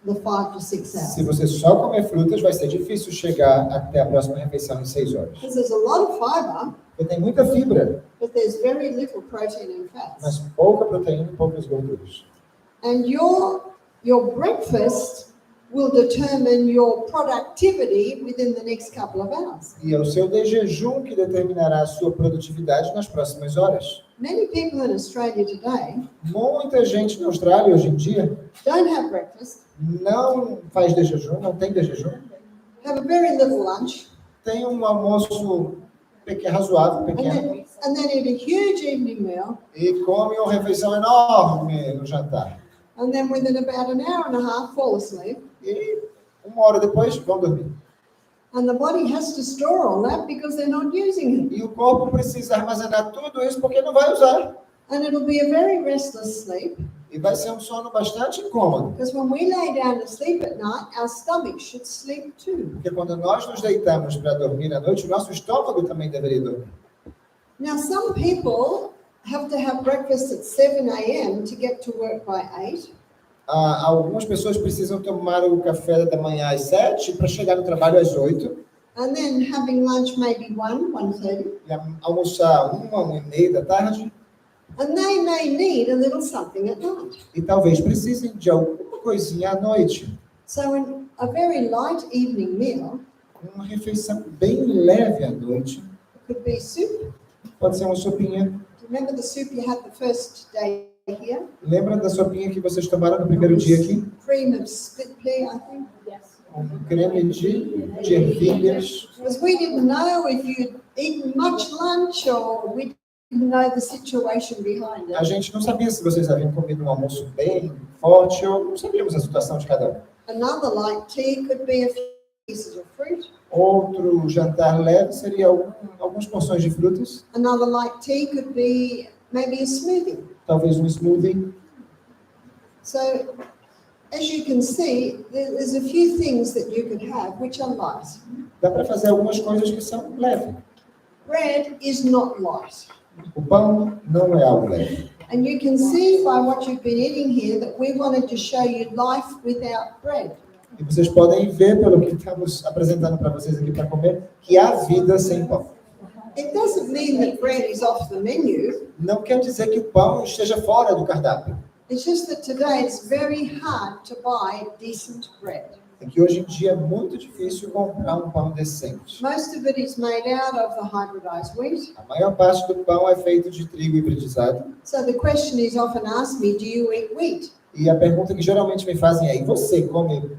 the 5 to 6 Se hours. você só comer frutas, vai ser difícil chegar até a próxima refeição em 6 horas. Because there's a lot of fiber, Porque tem muita fibra, but there's very little protein and fats. mas pouca proteína e poucas gorduras. And your breakfast will determine your productivity within the next couple of hours. E é o seu de jejum que determinará a sua produtividade nas próximas horas. Many people in Australia today Muita gente na Austrália hoje em dia don't have breakfast, não faz de jejum, não tem de jejum. have a very little lunch, Tem um almoço razoável, and pequeno, then eat a huge evening meal, e come uma refeição enorme no jantar. and then within about an hour and a half fall asleep. E 1 hora depois vão dormir. And the body has to store all that because they're not using it. E o corpo precisa armazenar tudo isso porque não vai usar. And it'll be a very restless sleep, E vai ser um sono bastante incômodo. because when we lay down to sleep at night, our stomach should sleep too. Porque quando nós nos deitamos para dormir à noite, o nosso estômago também deveria dormir. Now, some people have to have breakfast at 7 a.m. to get to work by 8. Algumas pessoas precisam tomar o café da manhã às 7 para chegar no trabalho às 8. and then having lunch maybe 1:30, e almoçar 1h30 da tarde, and they may need a little something at night. e talvez precisem de alguma coisinha à noite. So a very light evening meal Uma refeição bem leve à noite, could be soup. pode ser uma sopinha. Do you remember the soup you had the first day here? Lembra da sopinha que vocês tomaram no primeiro dia aqui? Cream of split pea, I think. Creme de ervilhas. Because we didn't know if you'd eaten much lunch or we didn't know the situation behind A it. gente não sabia se vocês haviam comido um almoço bem forte ou não sabíamos a situação de cada um. Another light tea could be a few pieces of fruit. Outro jantar leve seria algumas porções de frutas, Another light tea could be maybe a smoothie. talvez um smoothie. So, as you can see, there's a few things that you could have which are light. Dá para fazer algumas coisas que são leves. Bread is not light. O pão não é algo leve. And you can see by what you've been eating here that we wanted to show you life without bread. E vocês podem ver, pelo que estamos apresentando para vocês aqui para comer, que há vida sem pão. It doesn't mean that bread is off the menu. Não quer dizer que o pão esteja fora do cardápio. It's just that today it's very hard to buy decent bread. É que hoje em dia é muito difícil comprar um pão decente. Most of it is made out of the hybridized wheat. A maior parte do pão é feito de trigo hibridizado. So the question is often asked me, do you eat wheat? E a pergunta que geralmente me fazem é: e você come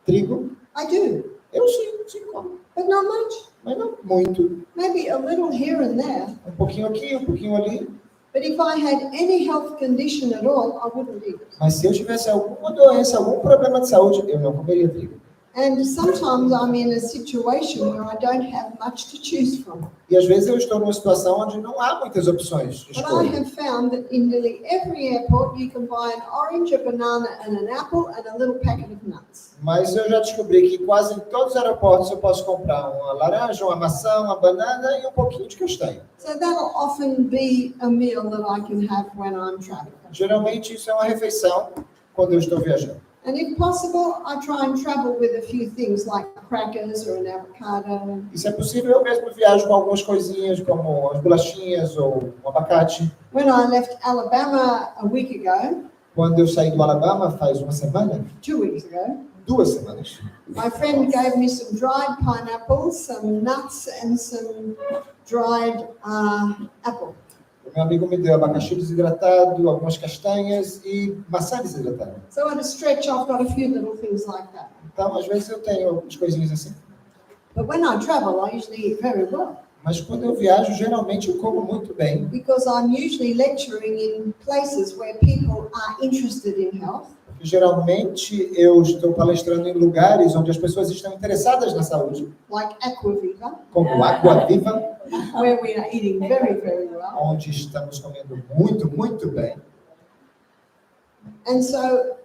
trigo? I do, Eu sim como. but not much. Mas não muito. Maybe a little here and there. Um pouquinho aqui, um pouquinho ali. But if I had any health condition at all, I wouldn't eat it. Mas se eu tivesse alguma doença, algum problema de saúde, eu não comeria trigo. And sometimes I'm in a situation where I don't have much to choose from. E às vezes eu estou numa situação onde não há muitas opções de But I escolha. have found that in nearly every airport you can buy an orange, a banana and an apple and a little packet of nuts. Mas eu já descobri que quase em todos os aeroportos eu posso comprar uma laranja, uma maçã, uma banana e um pouquinho de castanha. So that'll often be a meal that I can have when I'm traveling. Geralmente isso é uma refeição quando eu estou viajando. And if possible, I try and travel with a few things like crackers or an avocado. E se é possível, eu mesmo viajo com algumas coisinhas, como as bolachinhas ou um abacate. When I left Alabama a week ago, Quando eu saí do Alabama, faz uma semana, 2 weeks ago, 2 semanas, my friend gave me some dried pineapples, some nuts and some dried apple. o meu amigo me deu abacaxi desidratado, algumas castanhas e maçã desidratada. So at a stretch, I've got a few little things like that. Então, às vezes eu tenho algumas coisinhas assim. But when I travel, I usually eat very well Mas quando eu viajo, geralmente eu como muito bem. because I'm usually lecturing in places where people are interested in health. Porque geralmente eu estou palestrando em lugares onde as pessoas estão interessadas na saúde, Like Aquaviva, como Água Viva, where we are eating very, very well. onde estamos comendo muito, muito bem. And so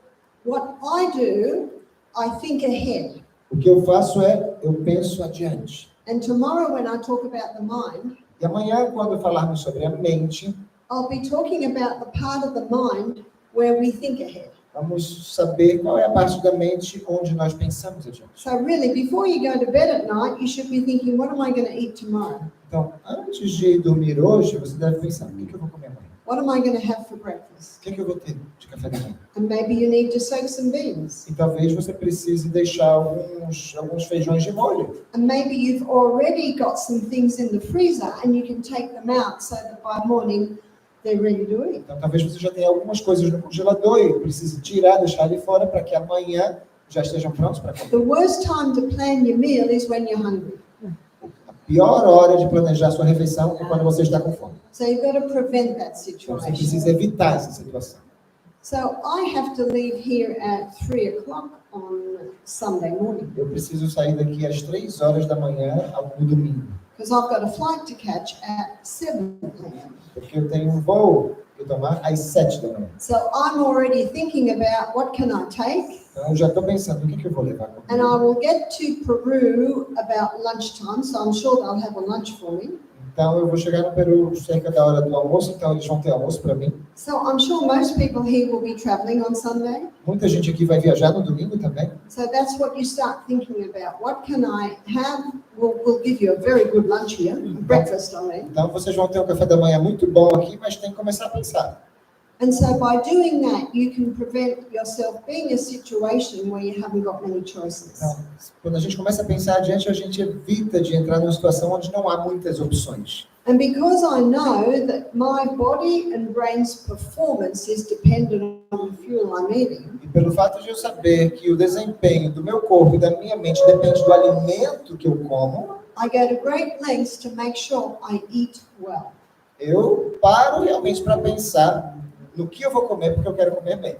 what I do, I think ahead. O que eu faço é, eu penso adiante. And tomorrow when I talk about the mind, E amanhã, quando falarmos sobre a mente, I'll be talking about the part of the mind where we think ahead. vamos saber qual é a parte da mente onde nós pensamos adiante. So really, before you go to bed at night, you should be thinking, what am I going to eat tomorrow? Então, antes de dormir hoje, você deve pensar, o que eu vou comer amanhã? What am I going to have for breakfast? O que eu vou ter de café da manhã? And maybe you need to soak some beans. E talvez você precise deixar alguns feijões de molho. And maybe you've already got some things in the freezer and you can take them out so that by morning they're ready to eat. Então, talvez você já tenha algumas coisas no congelador e precise tirar, deixar ali fora para que amanhã já estejam prontos para comer. The worst time to plan your meal is when you're hungry. A pior hora de planejar sua refeição é quando você está com fome. So you've got to prevent that Então, você situation. precisa evitar essa situação. So I have to leave here at 3 o'clock on Sunday morning Eu preciso sair daqui às 3 horas da manhã no domingo, because I've got a flight to catch at 7 a.m. porque eu tenho um voo que tomar às 7 da manhã. So I'm already thinking about what can I take, Então, eu já estou pensando, o que eu vou levar comigo? and I will get to Peru about lunchtime, so I'm sure they'll have a lunch for me. Então, eu vou chegar no Peru cerca da hora do almoço, então eles vão ter almoço para mim. So I'm sure most people here will be traveling on Sunday. Muita gente aqui vai viajar no domingo também. So that's what you start thinking about. What can I have? We'll give you a very good lunch here, breakfast, I mean. Então, vocês vão ter um café da manhã muito bom aqui, mas tem que começar a pensar. And so by doing that, you can prevent yourself being in a situation where you haven't got many choices. Então, quando a gente começa a pensar adiante, a gente evita de entrar numa situação onde não há muitas opções. And because I know that my body and brain's performance is dependent on the fuel I'm eating, E pelo fato de eu saber que o desempenho do meu corpo e da minha mente depende do alimento que eu como, I go to great lengths to make sure I eat well. eu paro realmente para pensar no que eu vou comer, porque eu quero comer bem.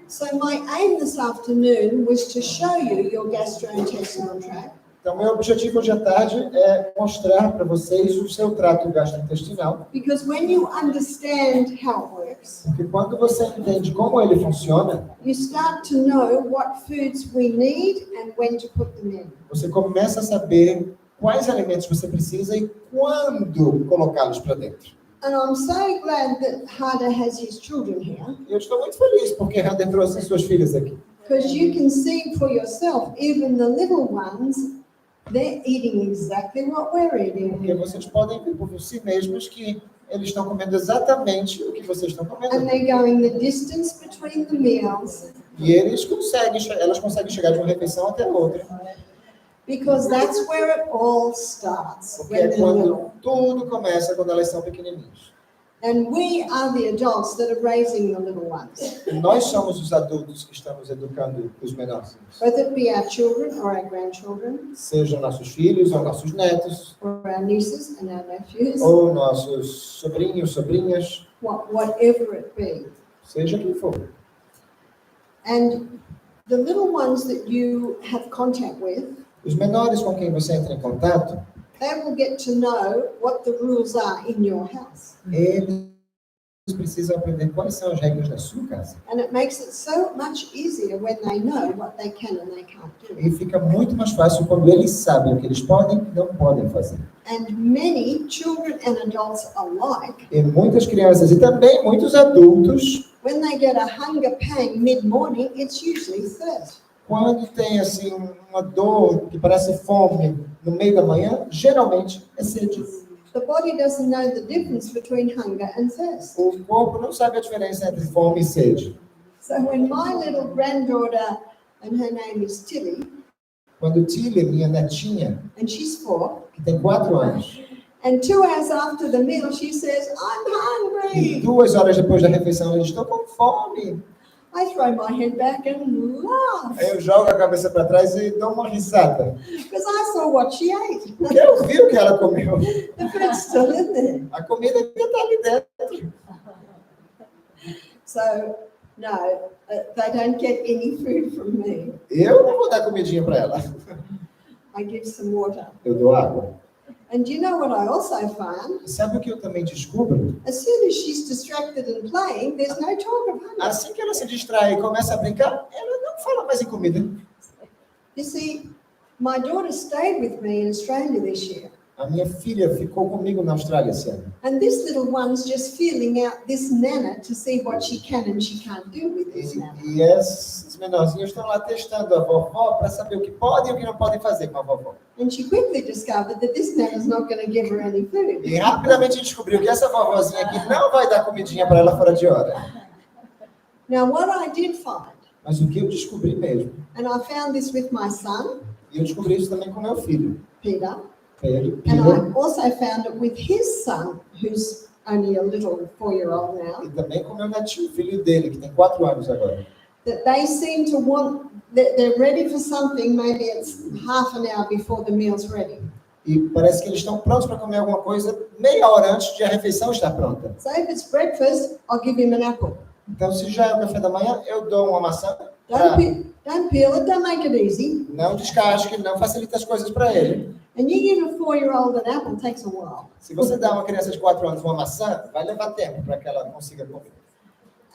So my aim this afternoon was to show you your gastrointestinal tract, Então, meu objetivo hoje à tarde é mostrar para vocês o seu trato gastrointestinal, because when you understand how it works, porque quando você entende como ele funciona, you start to know what foods we need and when to put them in. você começa a saber quais alimentos você precisa e quando colocá-los para dentro. And I'm so glad that Hada has his children here, E eu estou muito feliz porque Rander trouxe suas filhas aqui. because you can see for yourself, even the little ones, they're eating exactly what we're Porque eating. vocês podem ver por si mesmos que eles estão comendo exatamente o que vocês estão And comendo. they're going the distance between the meals, E elas conseguem chegar de uma refeição até a outra. because that's where it all starts, Porque when é they're little. quando tudo começa, quando elas são pequenininhas. And we are the adults that are raising the little ones, E nós somos os adultos que estamos educando os menores. whether it be our children or our grandchildren, Sejam nossos filhos ou nossos netos, or our nieces and our nephews, ou nossos sobrinhos, sobrinhas, whatever it be. seja quem for. And the little ones that you have contact with, Os menores com quem você entra em contato, they will get to know what the rules are in your house. eles precisam aprender quais são as regras da sua casa. And it makes it so much easier when they know what they can and they can't do. E fica muito mais fácil quando eles sabem o que eles podem e não podem fazer. And many children and adults alike, E muitas crianças e também muitos adultos, when they get a hunger pang mid-morning, it's usually thirst. quando tem assim uma dor que parece fome no meio da manhã, geralmente é sede. The body doesn't know the difference between hunger and thirst. O corpo não sabe a diferença entre fome e sede. So when my little granddaughter, and her name is Tilly, Quando Tilly, minha netinha, and she's 4, que tem 4 anos, and 2 hours after the meal, she says, I'm e hungry. 2 horas depois da refeição, ela diz, estou com fome. I throw my head back and laugh Aí eu jogo a cabeça para trás e dou uma risada. because I saw what she ate. Porque eu vi o que ela comeu. The food's still in there. A comida ainda está ali dentro. So, no, they don't get any food from me. Eu não vou dar comidinha para ela. I give some water. Eu dou água. And you know what I also found? Sabe o que eu também descubro? As soon as she's distracted and playing, there's no talk of hunger. Assim que ela se distrai e começa a brincar, ela não fala mais em comida. You see, my daughter stayed with me in Australia this year. A minha filha ficou comigo na Austrália esse ano. And this little one's just feeling out this nana to see what she can and she can't do with this nana. E esses menorzinhos estão lá testando a vovó para saber o que podem e o que não podem fazer com a vovó. And she quickly discovered that this nana's not going to give her any food. E rapidamente a gente descobriu que essa vovozinha aqui não vai dar comidinha para ela fora de hora. Now, what I did find, Mas o que eu descobri mesmo, and I found this with my son, e eu descobri isso também com meu filho, Peter, Pedro, and I also found it with his son, who's only a little 4-year-old now, e também com meu netinho, filho dele, que tem 4 anos agora. that they seem to want, that they're ready for something, maybe it's half an hour before the meal's ready. E parece que eles estão prontos para comer alguma coisa meia hora antes de a refeição estar pronta. So if it's breakfast, I'll give him an apple. Então, se já é o café da manhã, eu dou uma maçã. Don't peel it, don't make it easy. Não descasque, não facilita as coisas para ele. And you give a 4-year-old an apple, it takes a while. Se você dá a uma criança de 4 anos uma maçã, vai levar tempo para que ela consiga comer.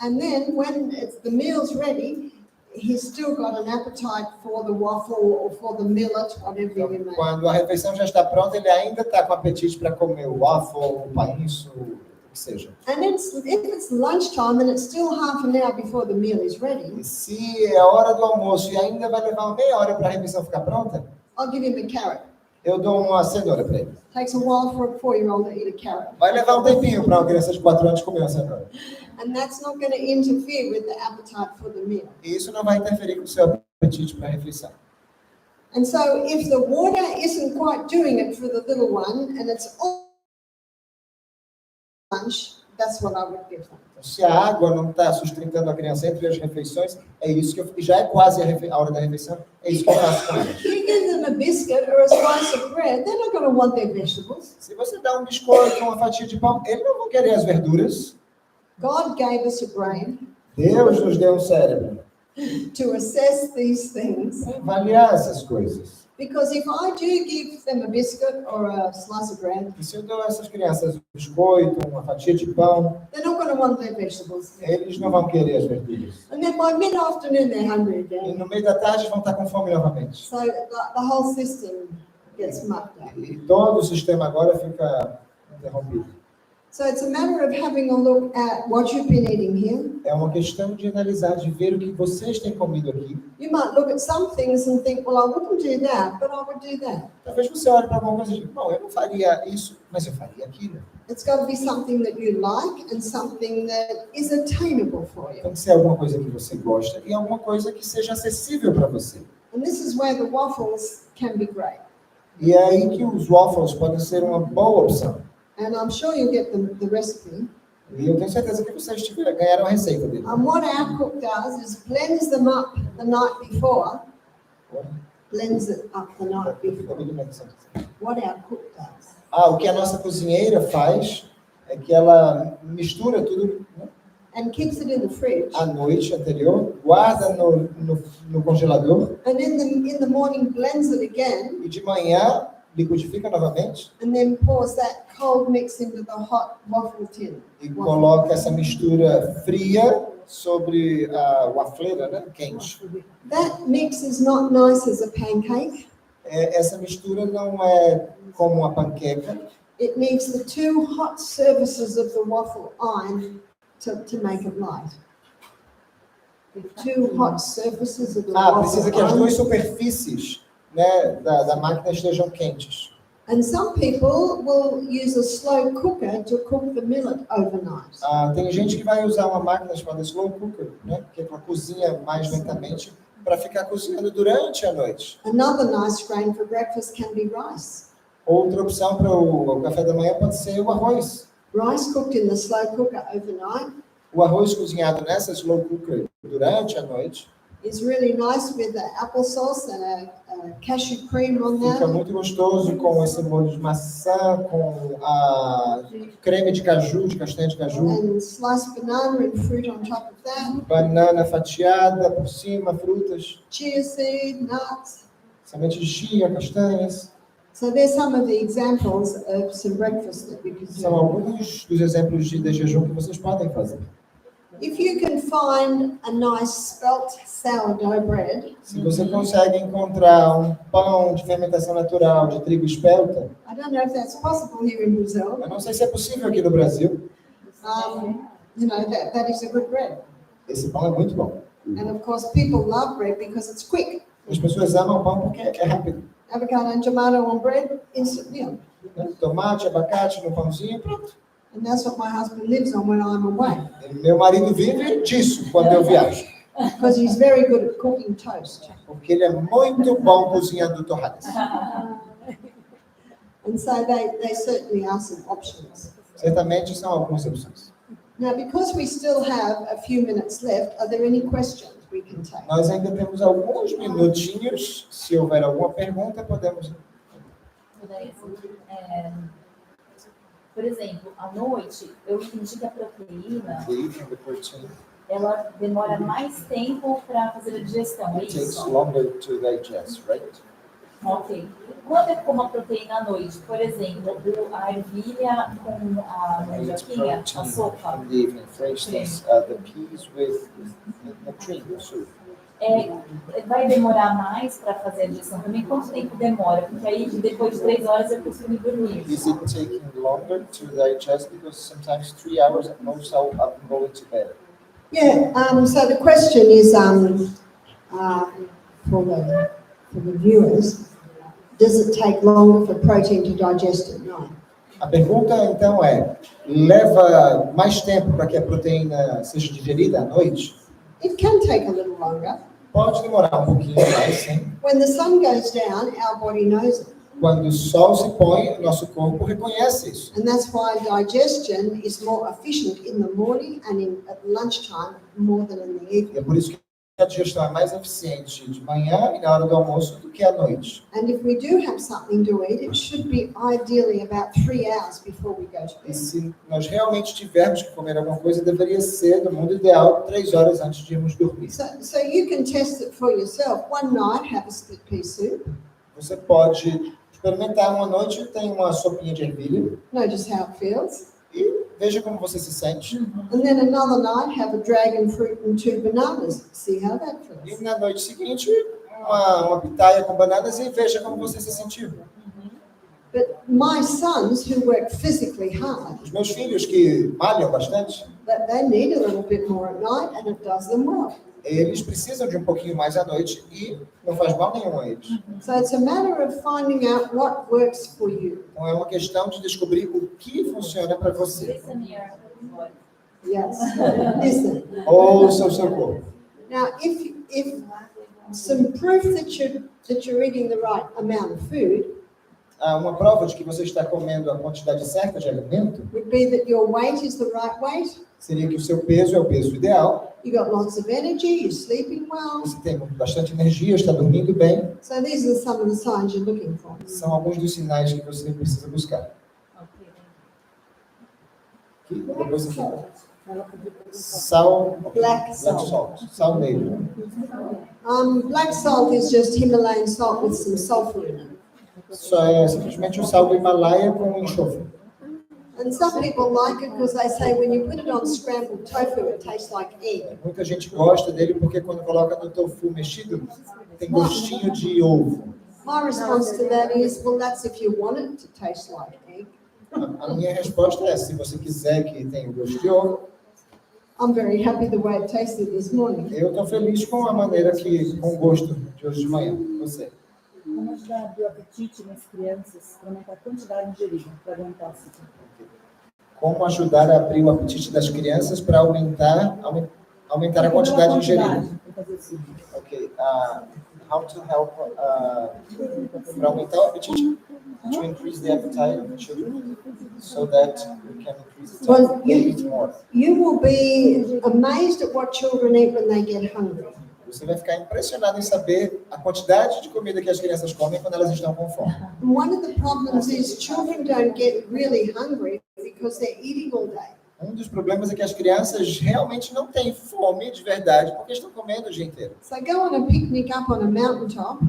And then when the meal's ready, he's still got an appetite for the waffle or for the millet, whatever you Então, make. quando a refeição já está pronta, ele ainda está com apetite para comer o waffle, o painço, o que seja. And if it's lunchtime and it's still half an hour before the meal is ready, E se é hora do almoço e ainda vai levar uma meia hora para a refeição ficar pronta, I'll give him a carrot. eu dou uma cenoura para ele. Takes a while for a 4-year-old to eat a carrot. Vai levar um tempinho para uma criança de 4 anos comer uma cenoura. And that's not going to interfere with the appetite for the meal. E isso não vai interferir com o seu apetite para a refeição. And so if the water isn't quite doing it for the little one and it's all lunch, that's what I would give them. Então, se a água não está sustentando a criança entre as refeições, é isso que eu, e já é quase a hora da refeição, é isso que eu faço com eles. You give them a biscuit or a slice of bread, they're not going to want their vegetables. Se você dá um biscoito, uma fatia de pão, eles não vão querer as verduras. God gave us a brain Deus nos deu um cérebro to assess these things. para avaliar essas coisas. Because if I do give them a biscuit or a slice of bread, E se eu dou a essas crianças um biscoito, uma fatia de pão, they're not going to want their vegetables. eles não vão querer as verduras. And then by mid-afternoon, they're hungry E again. no meio da tarde vão estar com fome novamente. So the whole system gets mucked up. E todo o sistema agora fica interrompido. So it's a matter of having a look at what you've been eating here. É uma questão de analisar, de ver o que vocês têm comido aqui. You might look at some things and think, well, I wouldn't do that, but I would do that. Talvez você olhe para alguma coisa e diga, bom, eu não faria isso, mas eu faria aquilo. It's got to be something that you like and something that is attainable for you. Tem que ser alguma coisa que você gosta e alguma coisa que seja acessível para você. And this is where the waffles can be great. E é aí que os waffles podem ser uma boa opção. And I'm sure you'll get the recipe. E eu tenho certeza que vocês ganharam a receita dele. And what our cook does is blends them up the night before. Blends it up the night before. What our cook does. O que a nossa cozinheira faz é que ela mistura tudo, né, And keeps it in the fridge. à noite anterior, guarda no congelador And in the morning blends it again. e de manhã liquidifica novamente And then pours that cold mix into the hot waffle tin. e coloca essa mistura fria sobre a wafleira, né, quente. That mix is not nice as a pancake. Essa mistura não é como uma panqueca. It needs the 2 hot surfaces of the waffle iron to make it light. The 2 hot surfaces of the Precisa que as waffle duas iron. superfícies, né, da máquina estejam quentes. And some people will use a slow cooker to cook the millet overnight. Tem gente que vai usar uma máquina chamada slow cooker, né, que ela cozinha mais lentamente para ficar cozinhando durante a noite. Another nice grain for breakfast can be rice. Outra opção para o café da manhã pode ser o arroz. Rice cooked in the slow cooker overnight O arroz cozinhado nessa slow cooker durante a noite is really nice with the applesauce and a cashew cream on fica there. muito gostoso com esse molho de maçã, com a creme de caju, de castanha de caju, And sliced banana and fruit on top of that. banana fatiada por cima, frutas, Chia seed, nuts. semente de chia, castanhas. So there's some of the examples of some breakfast that we could São do. alguns dos exemplos de jejum que vocês podem fazer. If you can find a nice spelt sourdough bread, Se você consegue encontrar um pão de fermentação natural de trigo espelta, I don't know if that's possible here in Brazil. eu não sei se é possível aqui no Brasil. That is a good bread. Esse pão é muito bom. And of course, people love bread because it's quick. As pessoas amam pão porque é rápido. Avocado and tomato on bread, instant meal. Né? Tomate, abacate no pãozinho, pronto. And that's what my husband lives on when I'm away, E meu marido vive disso quando eu viajo, because he's very good at cooking toast. porque ele é muito bom cozinhando torradas. And so they certainly are some options. Certamente são algumas opções. Now, because we still have a few minutes left, are there any questions we can take? Nós ainda temos alguns minutinhos. Se houver alguma pergunta, podemos. Por exemplo, à noite, eu entendi que a proteína, Leave the protein. ela demora mais tempo para fazer a digestão, é It takes isso? longer to digest, right? Ok. Quando eu como a proteína à noite, por exemplo, a ervilha com a And it's mandioquinha, a protein sopa, in the evening. For instance, the peas with the cream soup. Vai demorar mais para fazer a digestão também? Quanto tempo demora? Porque aí depois de 3 horas eu costumo dormir. Is it taking longer to digest? Because sometimes 3 hours at most I'm going to bed. Yeah, so the question is, for the viewers, does it take longer for protein to digest at night? A pergunta, então, leva mais tempo para que a proteína seja digerida à noite? It can take a little longer. Pode demorar um pouquinho mais, sim. When the sun goes down, our body knows it. Quando o sol se põe, nosso corpo reconhece isso. And that's why digestion is more efficient in the morning and at lunchtime more than in the E evening. é por isso que a digestão é mais eficiente de manhã e na hora do almoço do que à noite. And if we do have something to eat, it should be ideally about 3 hours before we go to E bed. se nós realmente tivermos que comer alguma coisa, deveria ser, no mundo ideal, 3 horas antes de irmos dormir. So you can test it for yourself. One night, have a split pea soup. Você pode experimentar uma noite, tem uma sopinha de ervilha Notice how it feels. e veja como você se sente. And then another night, have a dragon fruit and 2 bananas. See how that E feels. na noite seguinte, uma pitaia com bananas e veja como você se sentiu. But my sons who work physically hard, Os meus filhos que malham bastante, that they need a little bit more at night and it does them well. eles precisam de um pouquinho mais à noite e não faz mal nenhum a eles. So it's a matter of finding out what works for you. Então é uma questão de descobrir o que funciona para você. Listen here. Yes. Listen. Ouça o seu corpo. Now, if some proof that you're eating the right amount of food Uma prova de que você está comendo a quantidade certa de alimento would be that your weight is the right weight. seria que o seu peso é o peso ideal, You got lots of energy. You're sleeping well. você tem bastante energia, está dormindo bem. So these are some of the signs you're looking for. São alguns dos sinais que você precisa buscar. Aqui, depois aqui. Sal, Black salt. sal negro. Black salt is just Himalayan salt with some sulfur in it. Isso é simplesmente o sal do Himalaia com enxofre. And some people like it because they say when you put it on scrambled tofu, it tastes like egg. Muita gente gosta dele porque quando coloca no tofu mexido, tem gostinho de ovo. My response to that is, well, that's if you want it to taste like egg. A minha resposta é, se você quiser que tenha o gosto de ovo, I'm very happy the way it tasted this morning. eu estou feliz com a maneira que, com o gosto de hoje de manhã. Você. Como ajudar a abrir o apetite nas crianças para aumentar a quantidade ingerida, para aguentar o ciclo? Como ajudar a abrir o apetite das crianças para aumentar a quantidade ingerida? Para fazer o ciclo. Ok. How to help para aumentar o apetite? To increase the appetite of the children so that we can increase the time they eat more. You will be amazed at what children eat when they get hungry. Você vai ficar impressionado em saber a quantidade de comida que as crianças comem quando elas estão com fome. And one of the problems is children don't get really hungry because they're eating all day. Um dos problemas é que as crianças realmente não têm fome de verdade porque estão comendo o dia inteiro. So go on a picnic up on a mountaintop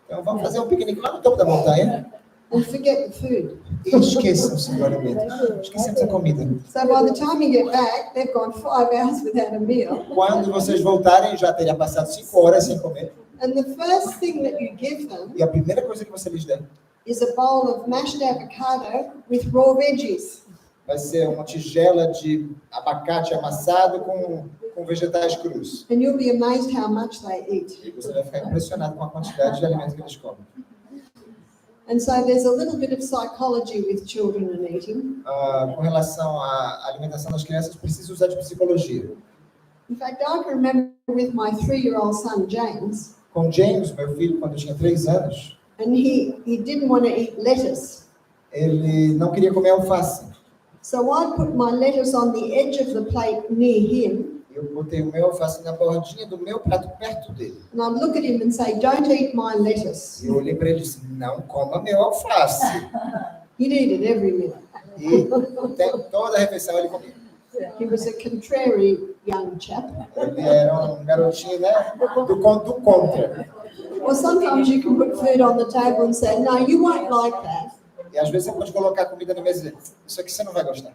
Então vamos fazer um piquenique lá no topo da montanha and forget the food. e esqueçam-se do alimento. Esqueçamos a comida. So by the time you get back, they've gone 5 hours without a meal. Quando vocês voltarem, já teria passado 5 horas sem comer. And the first thing that you give them E a primeira coisa que você lhes der is a bowl of mashed avocado with raw veggies. vai ser uma tigela de abacate amassado com vegetais crus. And you'll be amazed how much they eat. E você vai ficar impressionado com a quantidade de alimento que eles comem. And so there's a little bit of psychology with children and eating. Com relação à alimentação das crianças, precisa usar de psicologia. In fact, I can remember with my 3-year-old son, James, Com James, meu filho, quando eu tinha 3 anos, and he didn't want to eat lettuce. ele não queria comer alface. So I'd put my lettuce on the edge of the plate near him, Eu botei o meu alface na bordinha do meu prato perto dele. and I'd look at him and say, "Don't eat my lettuce." E eu olhei para ele e disse, não coma meu alface. He'd eat it every meal. E toda a refeição ele comia. He was a contrary young chap. Ele era um garotinho, né, do contra. Or sometimes you can put food on the table and say, "No, you won't like that." E às vezes você pode colocar comida na mesa e dizer, isso aqui você não vai gostar.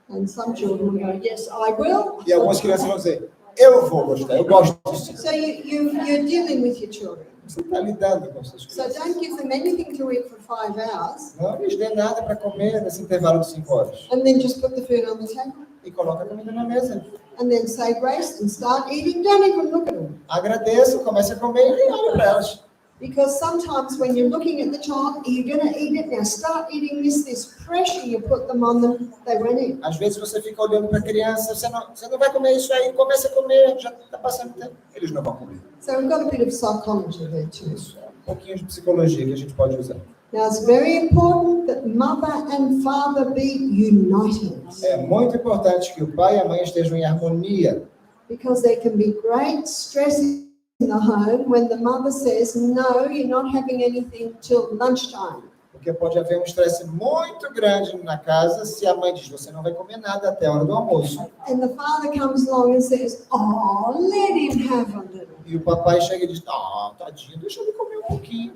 And some children will go, "Yes, I will." E algumas crianças vão dizer, Eu vou gostar, eu gosto disso. So you're dealing with your children. Você está lidando com suas So crianças. don't give them anything to eat for 5 hours Não lhes dê nada para comer nesse intervalo de 5 horas. and then just put the food on the table. E coloca a comida na mesa. And then say grace and start eating. Don't even look at them. Agradeço, comece a comer e nem olhe para elas. Because sometimes when you're looking at the child, you're going to eat it. Now start eating this pressure you put them on them, they won't eat. Às vezes você fica olhando para a criança, você não vai comer isso aí, comece a comer, já está passando tempo. Eles não vão comer. So we've got a bit of psychology there too. Isso é um pouquinho de psicologia que a gente pode usar. Now it's very important that mother and father be united. É muito importante que o pai e a mãe estejam em harmonia, Because there can be great stress in the home when the mother says, no, you're not having anything till lunchtime. porque pode haver um estresse muito grande na casa se a mãe diz, você não vai comer nada até a hora do almoço. And the father comes along and says, oh, let him have a little. E o papai chega e diz, tadinho, deixa ele comer um pouquinho.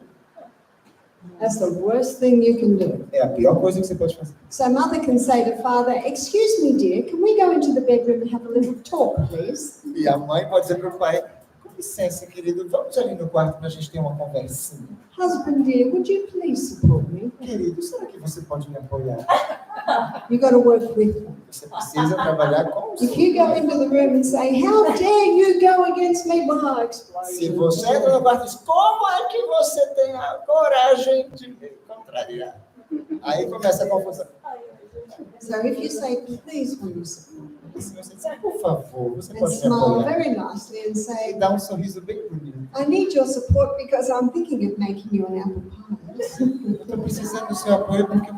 That's the worst thing you can do. É a pior coisa que você pode fazer. So mother can say to father, excuse me, dear, can we go into the bedroom and have a little talk, please? E a mãe pode dizer para o pai, com licença, querido, vamos ali no quarto para a gente ter uma conversinha. Husband, dear, would you please support me? Querido, será que você pode me apoiar? You've got to work with them. Você precisa trabalhar com os If you go into the room and say, how dare you go against me, well, Se você entra no quarto e diz, como é que você tem a coragem de me contrariar? Aí começa a confusão. So if you say, please, will you support me? Se você disser, por favor, você And pode me smile apoiar? very nicely and E say, dá um sorriso bem bonito. I need your support because I'm thinking of making you an apple pie. Eu estou precisando do seu apoio porque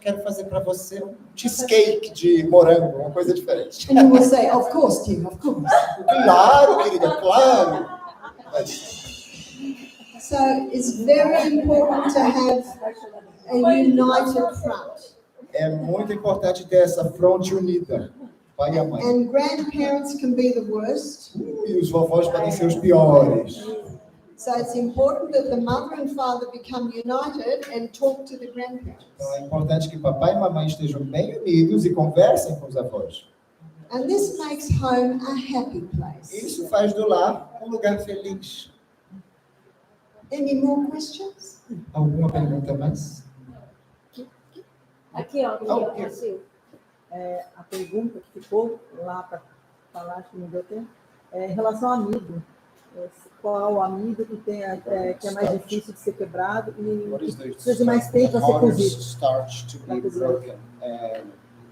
quero fazer para você um cheesecake de morango, uma coisa diferente. And you will say, of course, dear, of course. Claro, querida, claro. So it's very important to have a united front. É muito importante ter essa fronte unida, pai e a mãe. And grandparents can be the worst. E os vovós podem ser os piores. So it's important that the mother and father become united and talk to the grandparents. Então é importante que papai e mamãe estejam bem unidos e conversem com os avós. And this makes home a happy place. Isso faz do lar um lugar feliz. Any more questions? Alguma pergunta mais? Aqui, ó, ok. Brasil. A pergunta que ficou lá para falar, acho que não deu tempo, é em relação ao amido. Qual é o amido que é mais difícil de ser quebrado e What is que the precisa de mais tempo para ser cozido? starch to be broken and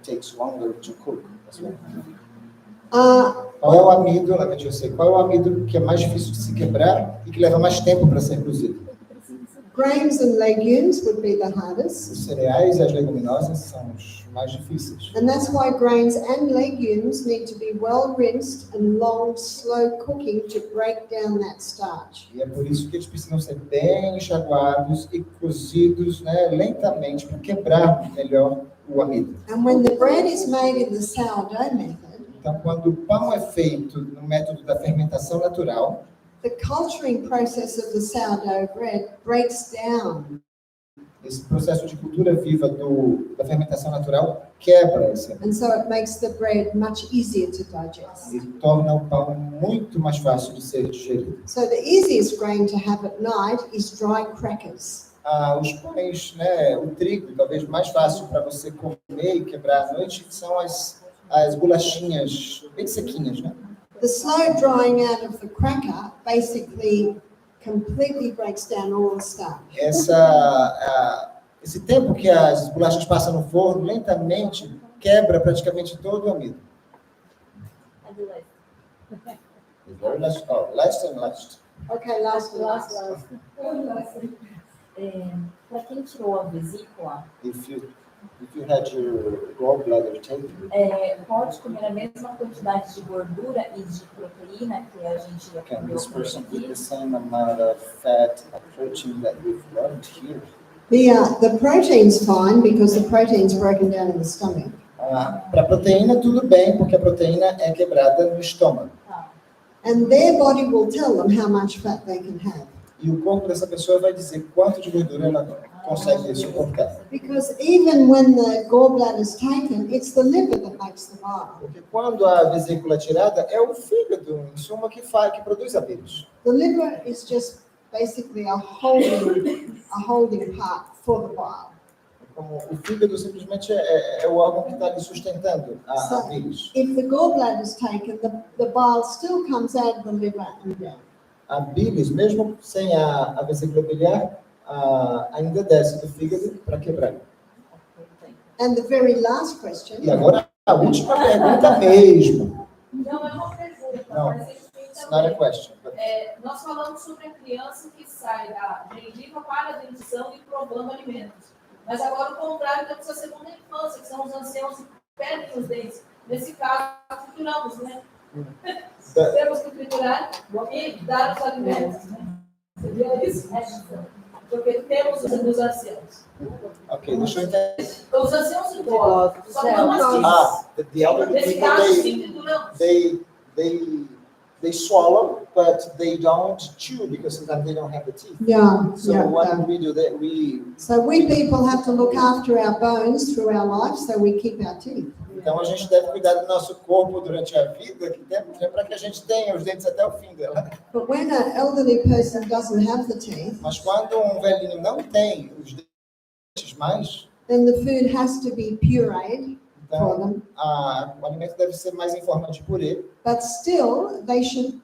takes longer to cook as well? Qual é o amido, lamento eu sei, qual é o amido que é mais difícil de se quebrar e que leva mais tempo para ser cozido? Grains and legumes would be the hardest. Os cereais e as leguminosas são os mais difíceis. And that's why grains and legumes need to be well rinsed and long, slow cooking to break down that starch. E é por isso que eles precisam ser bem enxaguados e cozidos, né, lentamente para quebrar melhor o amido. And when the bread is made in the sourdough method, Então, quando o pão é feito no método da fermentação natural, the culturing process of the sourdough bread breaks down. esse processo de cultura viva da fermentação natural quebra esse amido And so it makes the bread much easier to digest. e torna o pão muito mais fácil de ser digerido. So the easiest grain to have at night is dry crackers. Os pães, né, o trigo, talvez mais fácil para você comer e quebrar à noite, são as bolachinhas bem sequinhas, né? The slow drying out of the cracker basically completely breaks down all the starch. Esse tempo que as bolachas passam no forno, lentamente, quebra praticamente todo o amido. Very last, last and last. Okay, last. Para quem tirou a vesícula, If you had your gallbladder taken, pode comer a mesma quantidade de gordura e de proteína que a gente can aprendeu this com person eat aqui? the same amount of fat and protein that we've learned here? The protein's fine because the protein's broken down in the stomach. Para a proteína, tudo bem, porque a proteína é quebrada no estômago. Tá. And their body will tell them how much fat they can have. E o corpo dessa pessoa vai dizer quanto de gordura ela consegue suportar. Because even when the gallbladder is taken, it's the liver that makes the bile. Porque quando a vesícula é tirada, é o fígado, em suma, que produz a bilis. The liver is just basically a holding part for the bile. Como o fígado simplesmente é o órgão que está ali sustentando a bilis. If the gallbladder is taken, the bile still comes out of the liver and down. A bilis, mesmo sem a vesícula biliar, ainda desce do fígado para quebrar. And the very last question, E agora a última pergunta mesmo. Não é uma pergunta, Não, mas it's not a question. But nós falamos sobre a criança que sai da gengiva para a dentição e provando alimentos. Mas agora o contrário temos a segunda infância, que são os anciãos que perdem os dentes. Nesse caso, trituramos, né? Temos que triturar e dar os alimentos, né? Seria isso? Porque temos os anciãos. Ok, deixa eu entender. Os anciãos idosos, só que não mastigam. The elderly Nesse people, caso, sim, trituramos. they swallow, but they don't chew because sometimes they don't have the teeth. yeah, So yeah, what yeah. do we do? That we So we people have to look after our bones through our life, so we keep our teeth. Então a gente deve cuidar do nosso corpo durante a vida, que temos, né, para que a gente tenha os dentes até o fim dela. But when an elderly person doesn't have the teeth, Mas quando um velhinho não tem os dentes mais, then the food has to be pureed for então them. o alimento deve ser mais em forma de purê, But still, they should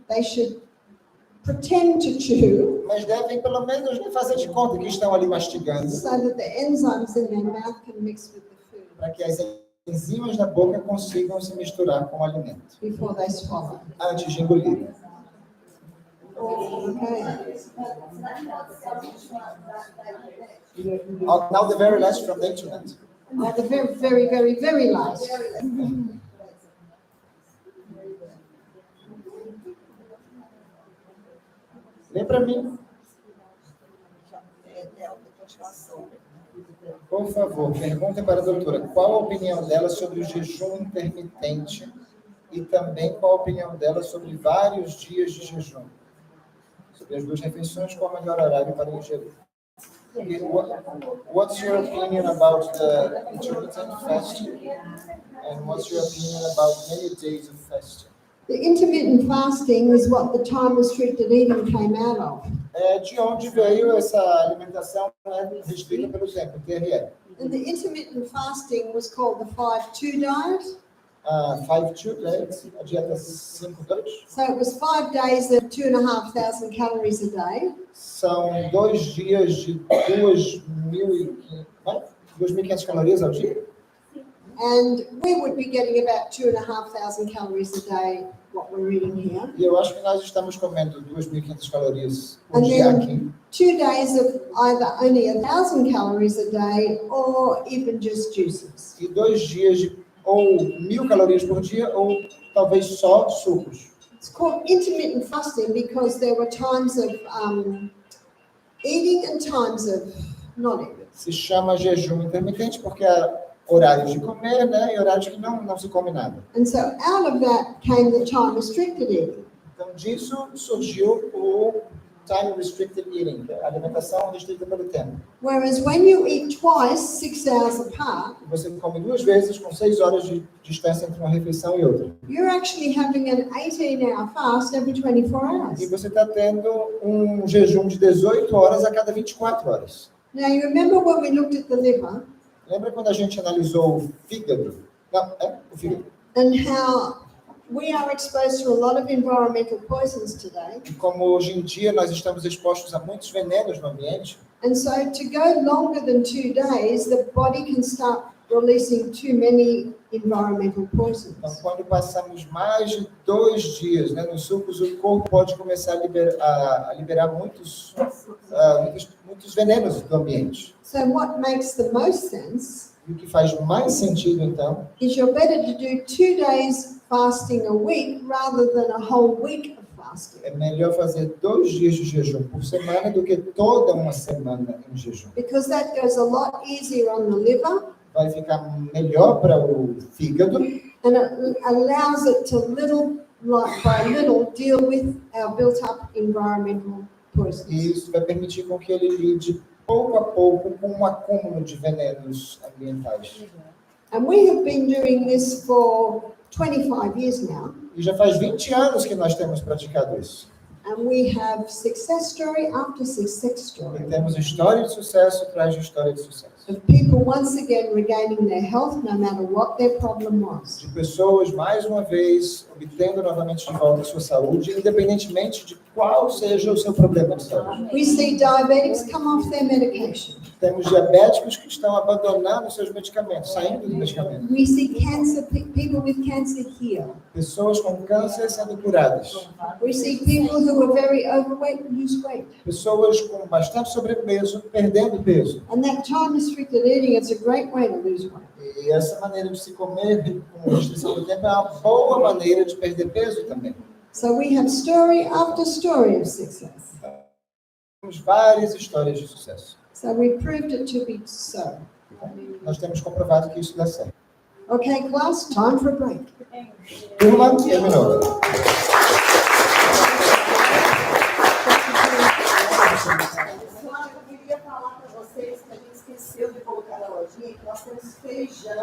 pretend to chew mas devem pelo menos fazer de conta que estão ali mastigando, so that the enzymes in their mouth can mix with the food para que as enzimas da boca consigam se misturar com o alimento before they swallow. antes de engolir. Okay. Now the very last from the internet. The very, very, very, very last. Lê para mim, por favor. Pergunta para a doutora qual a opinião dela sobre o jejum intermitente e também qual a opinião dela sobre vários dias de jejum. Sobre as duas refeições, qual o melhor horário para ingerir. What's your opinion about the intermittent fasting? And what's your opinion about many days of fasting? The intermittent fasting is what the time-restricted eating came out of. De onde veio essa alimentação, né, restrita pelo tempo, TRE? And the intermittent fasting was called the 5-2 diet. 5-2 diet, a dieta 5-2. So it was 5 days of 2,500 calories a day. São 2 dias de 2.500 calorias ao dia. And we would be getting about 2,500 calories a day, what we're eating here. E eu acho que nós estamos comendo 2.500 calorias por And dia then aqui. 2 days of either only 1,000 calories a day or even just juices. E 2 dias de ou 1.000 calorias por dia ou talvez só sucos. It's called intermittent fasting because there were times of eating and times of not eating. Se chama jejum intermitente porque há horários de comer, né, e horários que não se come nada. And so out of that came the time-restricted eating. Então disso surgiu o time restricted eating, que é a alimentação restrita pelo tempo. Whereas when you eat twice, 6 hours apart, Você come 2 vezes com 6 horas de distância entre uma refeição e outra. you're actually having an 18-hour fast every 24 hours. E você está tendo um jejum de 18 horas a cada 24 horas. Now, you remember when we looked at the liver Lembra quando a gente analisou o fígado? Não, o fígado. and how we are exposed to a lot of environmental poisons today. E como hoje em dia nós estamos expostos a muitos venenos no ambiente, And so to go longer than 2 days, the body can start releasing too many environmental então poisons. quando passamos mais de 2 dias, né, nos sucos, o corpo pode começar a liberar muitos venenos do ambiente. So what makes the most sense E o que faz mais sentido, então, is you're better to do 2 days fasting a week rather than a whole week of fasting. é melhor fazer 2 dias de jejum por semana do que toda uma semana em jejum. Because that goes a lot easier on the liver Vai ficar melhor para o fígado and it allows it to little by little deal with our built-up environmental poisons. E isso vai permitir com que ele lide pouco a pouco com um acúmulo de venenos ambientais. And we have been doing this for 25 years now. E já faz 20 anos que nós temos praticado isso. And we have success story after success E story temos história de sucesso atrás de história de sucesso. of people once again regaining their health no matter what their problem was. De pessoas, mais uma vez, obtendo novamente de volta a sua saúde, independentemente de qual seja o seu problema de saúde. We see diabetics come off their medication. Temos diabéticos que estão abandonando seus medicamentos, saindo do medicamento. We see people with cancer heal. Pessoas com câncer sendo curadas. We see people who are very overweight lose weight. Pessoas com bastante sobrepeso perdendo peso. And that time-restricted eating is a great way to lose weight. E essa maneira de se comer com restrição do tempo é uma boa maneira de perder peso também. So we have story after story of success. Temos várias histórias de sucesso. So we proved it to be so. Nós temos comprovado que isso dá certo. Okay, class, time for a break. Turma, terminou. Eu queria falar para vocês que a gente esqueceu de colocar na lojinha que nós temos feijão.